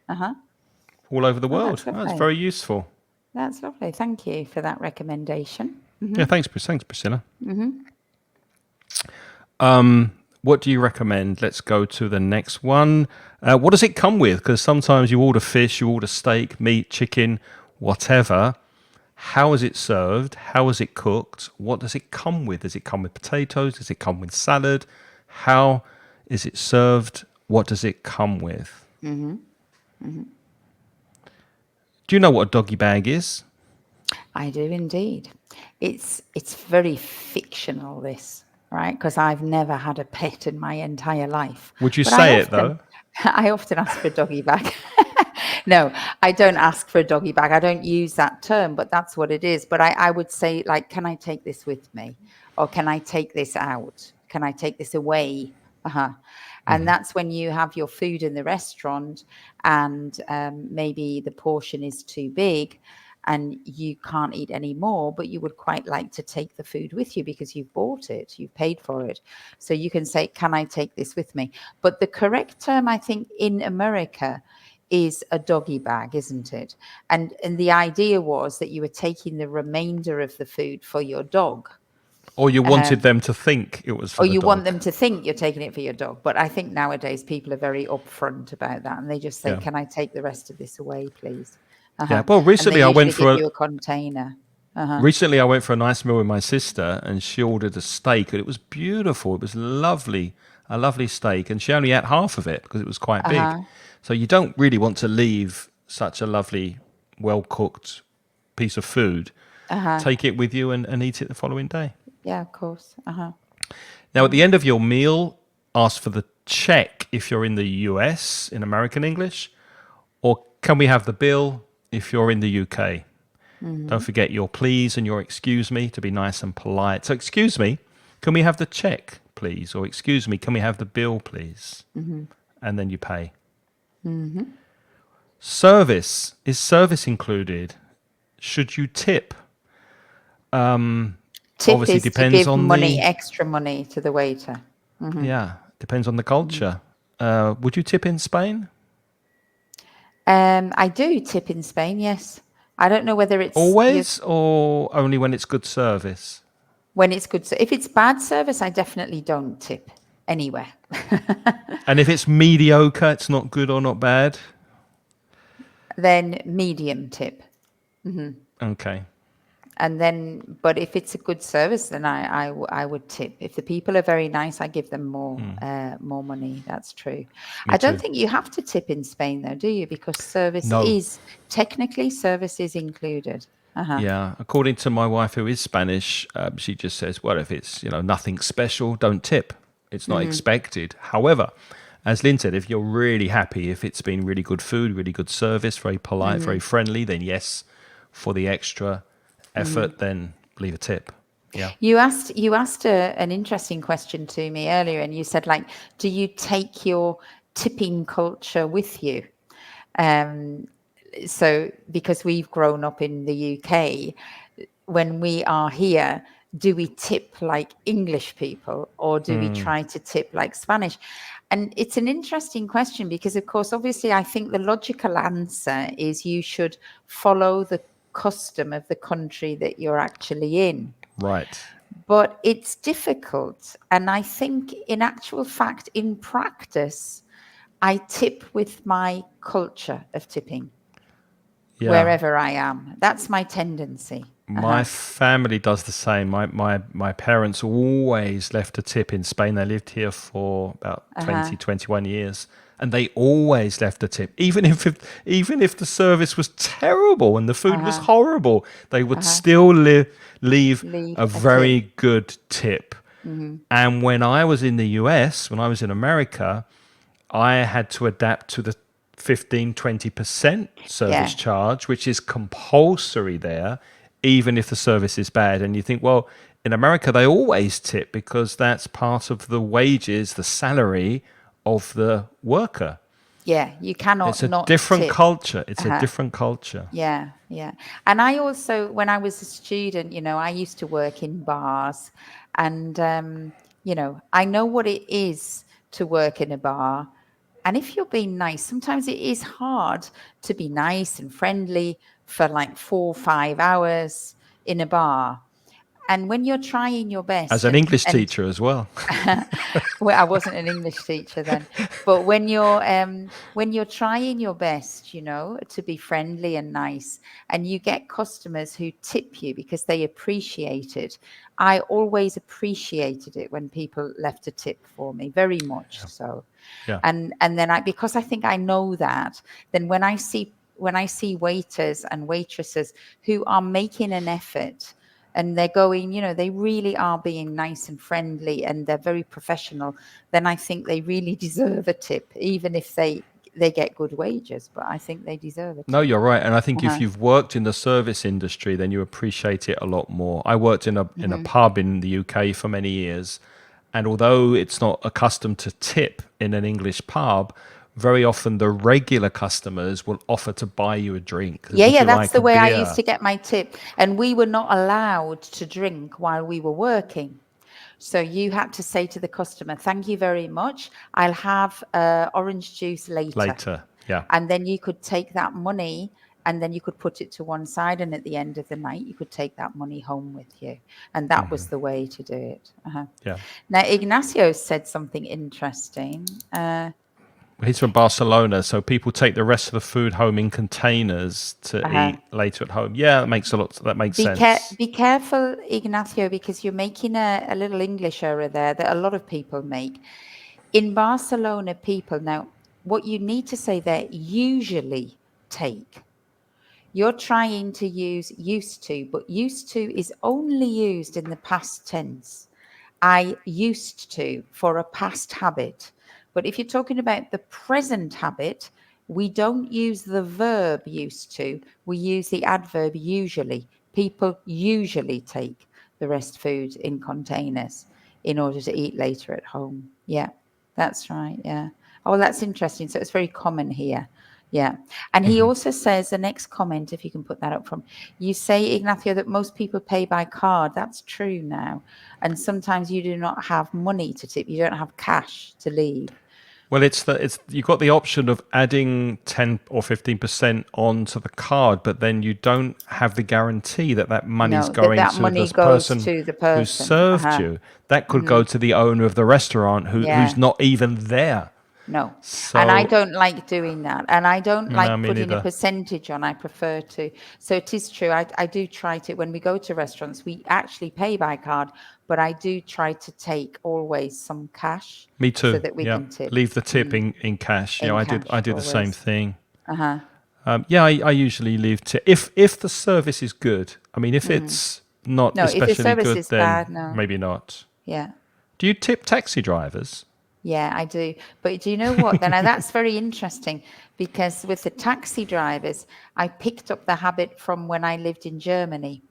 all over the Oh, world. that's That's lovely. very useful. That's lovely. Thank you for that recommendation. Yeah, thanks, Priscilla. What do you recommend? Let's go to the next one. What does it come with? Because sometimes you order fish, you order steak, meat, chicken, whatever. How is it served? How is it cooked? What does it come with? Does it come with potatoes? Does it come with salad? How is it served? What does it come with? Do you know what a doggy bag is? I do indeed. It's very fictional, this, right? Because I've never had a pet in my entire life. Would you But say it though? I often ask for a doggy bag. No, I don't ask for a doggy bag. I don't use that term, but that's what it is. But I would say, like, can I take this with me? Or can I take this out? Can I take this away? And that's when you have your food in the restaurant and maybe the portion is too big and you can't eat any more, but you would quite like to take the food with you because you've bought it, you've paid for it. So you can say, can I take this with me? But the correct term, I think, in America is a doggy bag, isn't it? And the idea was that you were taking the remainder of the food for your dog. Or you wanted them to think it was for Or the you dog? want them to think you're taking it for your dog. But I think nowadays people are very upfront about that, and they just say, Yeah. can I take the rest of this away, please? Yeah. Well, recently I and they went usually for give you a container. recently I went for a nice meal with my sister, and she ordered a steak, and it was beautiful. It was lovely, a lovely steak, and she only ate half of it because it was quite big. So you don't really want to leave such a lovely, well cooked piece of food. Take it with you and eat it the following day. Yeah, of course. Now, at the end of your meal, ask for the check if you're in the US in American English, or can we have the bill if you're in the UK? Don't forget your please and your excuse me to be nice and polite. So, excuse me, can we have the check, please? Or excuse me, can we have the bill, please? And then you pay. Service. Is service included? Should you tip? Tip Obviously is to depends give on money, the extra money to the waiter. yeah, depends on the culture. Would you tip in Spain? I do tip in Spain, yes. I don't know whether it's Always, or only when it's good service? when it's good. If it's bad service, I definitely don't tip anywhere. And if it's mediocre, it's not good or not bad? Then medium tip. Okay. And then, but if it's a good service, then I would tip. If the people are very nice, I give them more money. That's true. I don't too. think you have to tip in Spain, though, do you? Because service No. is technically service is included. Yeah, according to my wife, who is Spanish, she just says, well, if it's nothing special, don't tip. It's not expected. However, as Lynn said, if you're really happy, if it's been really good food, really good service, very polite, very friendly, then yes, for the extra effort, then leave a tip. Yeah. You asked an interesting question to me earlier, and you said, like, do you take your tipping culture with you? So because we've grown up in the UK, when we are here, do we tip like English people, or do we try to tip like Spanish? And it's an interesting question because, of course, obviously, I think the logical answer is you should follow the custom of the country that you're actually in. Right. But it's difficult. And I think in actual fact, in practice, I tip with my culture of tipping wherever I am. That's my tendency. My family does the same. My parents always left a tip in Spain. They lived here for about 20, 21 years. and they always left a tip, even if the service was terrible and the food was Uh-huh. horrible, they would Uh-huh. still leave Leave a a tip. very good tip. Mm-hmm. And when I was in the US, when I was in America, I had to adapt to the 15-20% service Yeah. charge, which is compulsory there, even if the service is bad. And you think, well, in America, they always tip because that's part of the wages, the salary of the worker. Yeah. You It's cannot a not different tip. culture. It's a Uh-huh. different culture. Yeah, yeah. And I also, when I was a student, I used to work in bars, and I know what it is to work in a bar. And if you're being nice, sometimes it is hard to be nice and friendly for like 4 or 5 hours in a bar. And when you're trying your As best an English and teacher as well. well, I wasn't an English teacher then, but when you're trying your best, to be friendly and nice, and you get customers who tip you because they appreciate it. I always appreciated it when people left a tip for me, very much so. Yeah. And then because I think I know that, then when I see waiters and waitresses who are making an effort, and they're going, they really are being nice and friendly, and they're very professional, then I think they really deserve a tip, even if they get good wages. But I think they deserve a No, tip. you're right. And I think if Uh-huh. you've worked in the service industry, then you appreciate it a lot more. I worked in a Hmm. pub in the UK for many years, and although it's not accustomed to tip in an English pub, very often the regular customers will offer to buy you a drink. Yeah, Would yeah, you that's like the a way I used beer? to get my tip. And we were not allowed to drink while we were working. So you had to say to the customer, "Thank you very much. I'll have orange juice later." Later. Yeah. And then you could take that money, and then you could put it to one side. And at the end of the night, you could take that money home with you. And that was the way to do it. Uh-huh. Yeah. Now, Ignacio said something interesting. He's from Barcelona, so people take the rest of the food home in containers to Uh-huh. eat later at home. Yeah, that makes a lot. That makes sense. Be careful, Ignacio, because you're making a little English error there that a lot of people make. In Barcelona, people, now, what you need to say there, usually take. You're trying to use used to, but used to is only used in the past tense. I used to, for a past habit. But if you're talking about the present habit, we don't use the verb used to, we use the adverb usually. People usually take the rest food in containers in order to eat later at home. Yeah, that's right. Yeah. Oh, that's interesting. So it's very common here. Yeah. And he also says, the next comment, if you can put that up from, you say, Ignacio, that most people pay by card. That's true now. And sometimes you do not have money to tip. You don't have cash to leave. Well, it's you've got the option of adding 10 or 15% onto the card, but then you don't have the guarantee that that money's No, that going that to money this goes person to the who person. served Uh-huh. you. That could Hmm. go to the owner of the restaurant who's Yeah. not even there. No. And I So, don't like doing that. And I don't no, like me putting a neither. percentage on. I prefer to. So it is true. I do try to, when we go to restaurants, we actually pay by card, but I do try to take always some cash Me so too. that we Yeah, can tip. leave the tip in cash. Yeah, In I cash, do the same always. thing. Uh-huh. Yeah, I usually leave tip if the service is good. I mean, if Hmm. it's not No, if the especially service good, is bad, then no. maybe not. Yeah. Do you tip taxi drivers? Yeah, I do. But do you know what? Then that's very interesting, because with the taxi drivers, I picked up the habit from when I lived in Germany.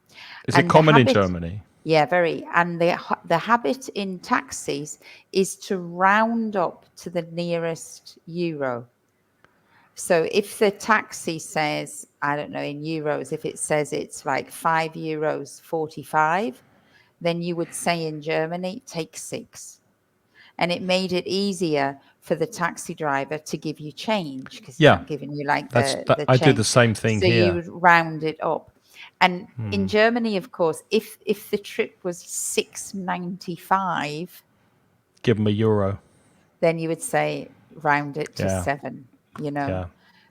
Is it And the common in habit, Germany? yeah, very. And the habit in taxis is to round up to the nearest euro. So if the taxi says, I don't know, in euros, if it says it's like 5 euros 45, then you would say in Germany, take 6. And it made it easier for the taxi driver to give you change, because he's Yeah, not giving you like that's the that. the I do the change. same thing So you here. would round it up. And in Germany, of course, if the trip was 6.95, Give them a euro. then you would say round it to Yeah, 7, yeah.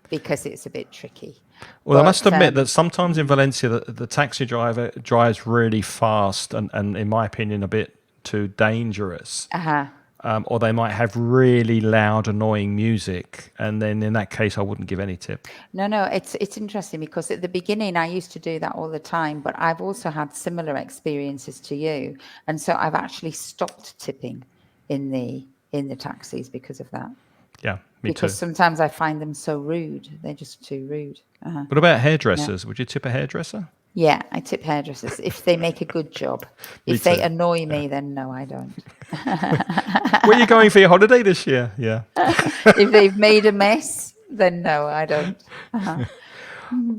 because it's a bit tricky. Well, I must But admit that sometimes in mhm, Valencia, the taxi driver drives really fast and in my opinion, a bit too dangerous. uh-huh. or they might have really loud, annoying music. And then in that case, I wouldn't give any tip. No, it's interesting because at the beginning I used to do that all the time, but I've also had similar experiences to you, and so I've actually stopped tipping in the taxis because of that. Yeah, me Because too. sometimes I find them so rude; they're just too rude. What about Yeah. hairdressers? Would you tip a hairdresser? Yeah, I tip hairdressers if they make a good job. Me If they too. annoy me, then no, I don't. Where are you going for your holiday this year? Yeah. If they've made a mess, then no, I don't.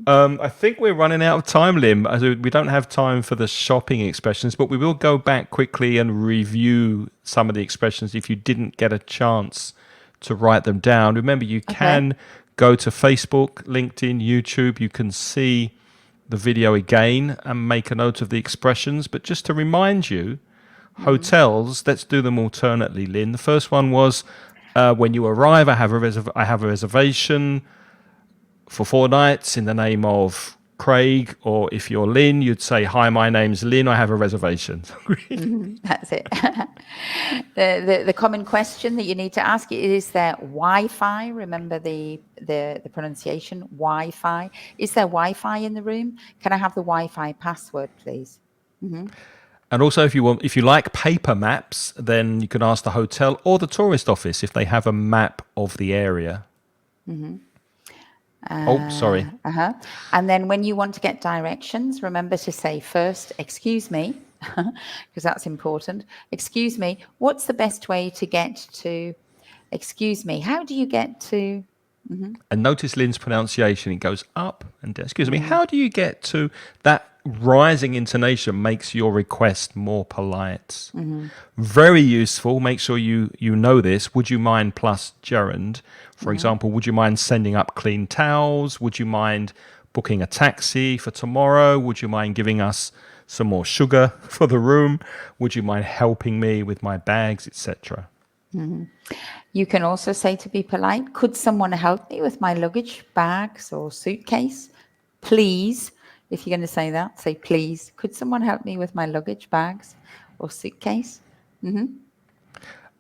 I think we're running out of time, Lim. As we don't have time for the shopping expressions, but we will go back quickly and review some of the expressions if you didn't get a chance to write them down. Remember, you can go to Facebook, LinkedIn, YouTube. You can see the video again and make a note of the expressions. But just to remind you, hotels, let's do them alternately, Lynn. The first one was when you arrive, I have a reservation for 4 nights in the name of Craig, or if you're Lynn, you'd say, hi, my name's Lynn, I have a reservation. That's it. The common question that you need to ask is there Wi-Fi? Remember the pronunciation, Wi-Fi. Is there Wi-Fi in the room? Can I have the Wi-Fi password, please? And also, if you like paper maps, then you can ask the hotel or the tourist office if they have a map of the area. Oh, sorry. And then when you want to get directions, remember to say first, excuse me, because that's important. Excuse me, what's the best way to get to, excuse me, how do you get to, And notice Lynn's pronunciation. It goes up and down. Excuse me. How do you get to that? Rising intonation makes your request more polite. Very useful. Make sure you know this. Would you mind plus gerund? For example, would you mind sending up clean towels? Would you mind booking a taxi for tomorrow? Would you mind giving us some more sugar for the room? Would you mind helping me with my bags, etc.? You can also say, to be polite, could someone help me with my luggage, bags or suitcase? Please. If you're going to say that, say, please, could someone help me with my luggage, bags or suitcase? In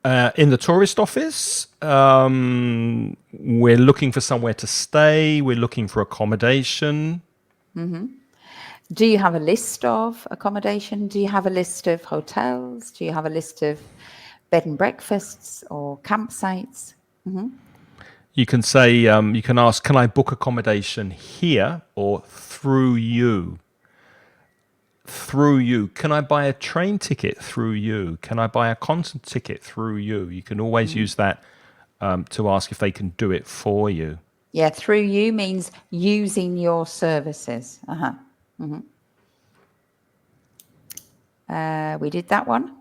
the tourist office, we're looking for somewhere to stay. We're looking for accommodation. Do you have a list of accommodation? Do you have a list of hotels? Do you have a list of bed and breakfasts or campsites? You can say, you can ask, can I book accommodation here or through you? Through you. Can I buy a train ticket through you? Can I buy a concert ticket through you? You can always use that to ask if they can do it for you. Yeah, through you means using your services. We did that one.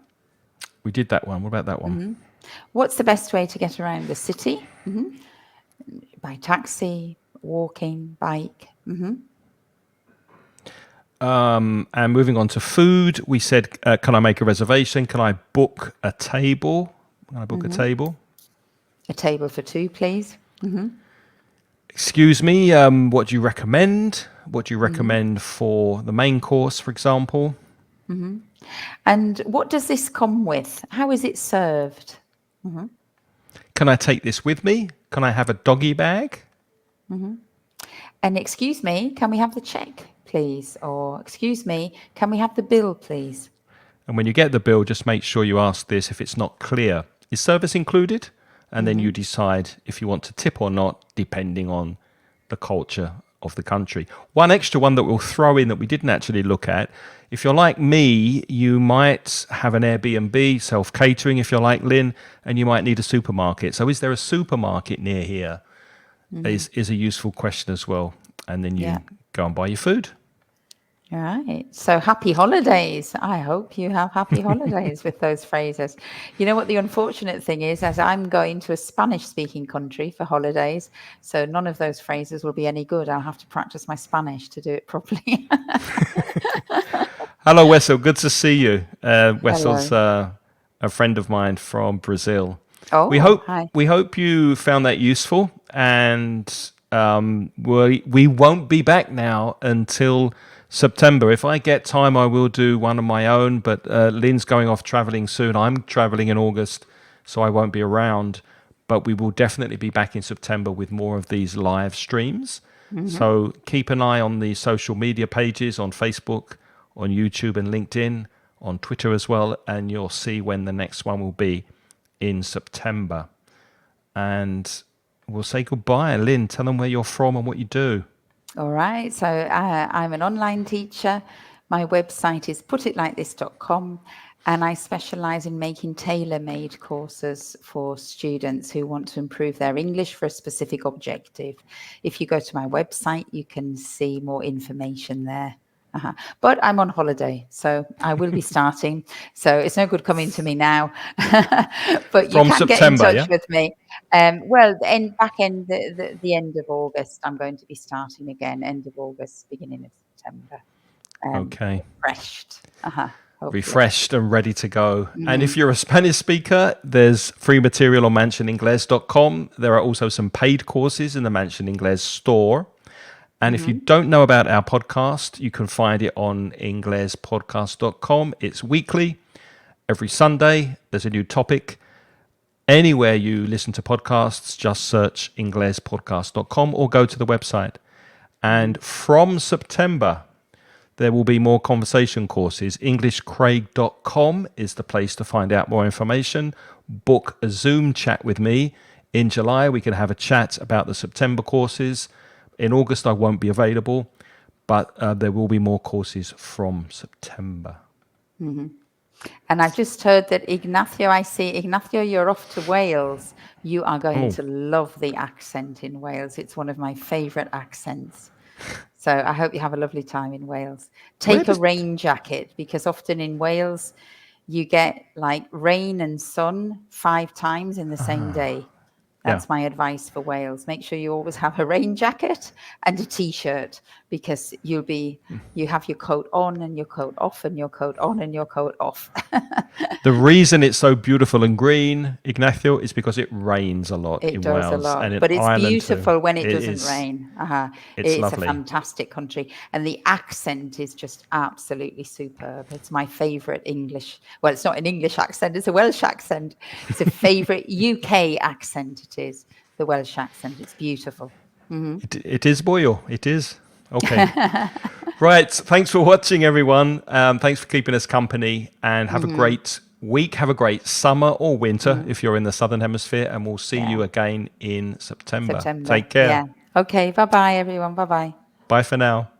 We did that one. What about that one? What's the best way to get around the city? By taxi, walking, bike. And moving on to food, we said, can I make a reservation? Can I book a table? Can I book a table? A table for 2, please. Excuse me, what do you recommend? What do you recommend for the main course, for example? And what does this come with? How is it served? Can I take this with me? Can I have a doggy bag? And excuse me, can we have the check, please? Or excuse me, can we have the bill, please? And when you get the bill, just make sure you ask this if it's not clear. Is service included? And then you decide if you want to tip or not, depending on the culture of the country. One extra one that we'll throw in that we didn't actually look at. If you're like me, you might have an Airbnb, self-catering, if you're like Lynn, and you might need a supermarket. So is there a supermarket near here? Is a useful question as well. And then you go and buy your food. All right. So happy holidays. I hope you have happy holidays with those phrases. You know what the unfortunate thing is, as I'm going to a Spanish-speaking country for holidays, so none of those phrases will be any good. I'll have to practice my Spanish to do it properly. Hello, Wessel. Good to see you. Wessel's a friend of mine from Brazil. Oh, we hope you found that useful, and we won't be back now until September. If I get time, I will do one of my own, but Lynn's going off traveling soon. I'm traveling in August so I won't be around. But we will definitely be back in September with more of these live streams. So keep an eye on the social media pages on Facebook, on YouTube and LinkedIn, on Twitter as well, and you'll see when the next one will be in September. And we'll say goodbye. Lynne, tell them where you're from and what you do. All right. So I'm an online teacher. My website is putitlikethis.com, and I specialize in making tailor-made courses for students who want to improve their English for a specific objective. If you go to my website, you can see more information there. But I'm on holiday, so I will be starting. So it's no good coming to me now. But you From can get in September, touch yeah? with me. Well, the end of August, I'm going to be starting again. End of August, beginning of September. Okay. Refreshed. Hopefully. Refreshed and ready to go. And if you're a Spanish speaker, there's free material on mansioningles.com. There are also some paid courses in the Mansion Ingles store. And if you don't know about our podcast, you can find it on inglespodcast.com. It's weekly. Every Sunday, there's a new topic. Anywhere you listen to podcasts, just search inglespodcast.com or go to the website. And from September, there will be more conversation courses. EnglishCraig.com is the place to find out more information. Book a Zoom chat with me. In July, we can have a chat about the September courses. In August, I won't be available, but there will be more courses from September. And I've just heard that Ignacio, you're off to Wales. You are going to love the accent in Wales. It's one of my favourite accents. So I hope you have a lovely time in Wales. Take a rain jacket, because often in Wales, you get like rain and sun 5 times in the same day. That's my advice for Wales. Make sure you always have a rain jacket and a T-shirt, because you have your coat on and your coat off and your coat on and your coat off. The reason it's so beautiful and green, Ignacio, is because it rains a lot in does Wales. a lot, And in but it's Ireland beautiful too. when it doesn't rain. It's lovely. a fantastic country, and the accent is just absolutely superb. It's my favourite English. Well, it's not an English accent; it's a Welsh accent. It's a favourite UK accent. It is the Welsh accent. It's beautiful. It is, boyo. It is. Okay. Right. Thanks for watching, everyone. Thanks for keeping us company, and have a great week. Have a great summer or winter if you're in the Southern Hemisphere, and we'll see you again in September. Take care. Yeah. Okay. Bye-bye, everyone. Bye-bye. Bye for now.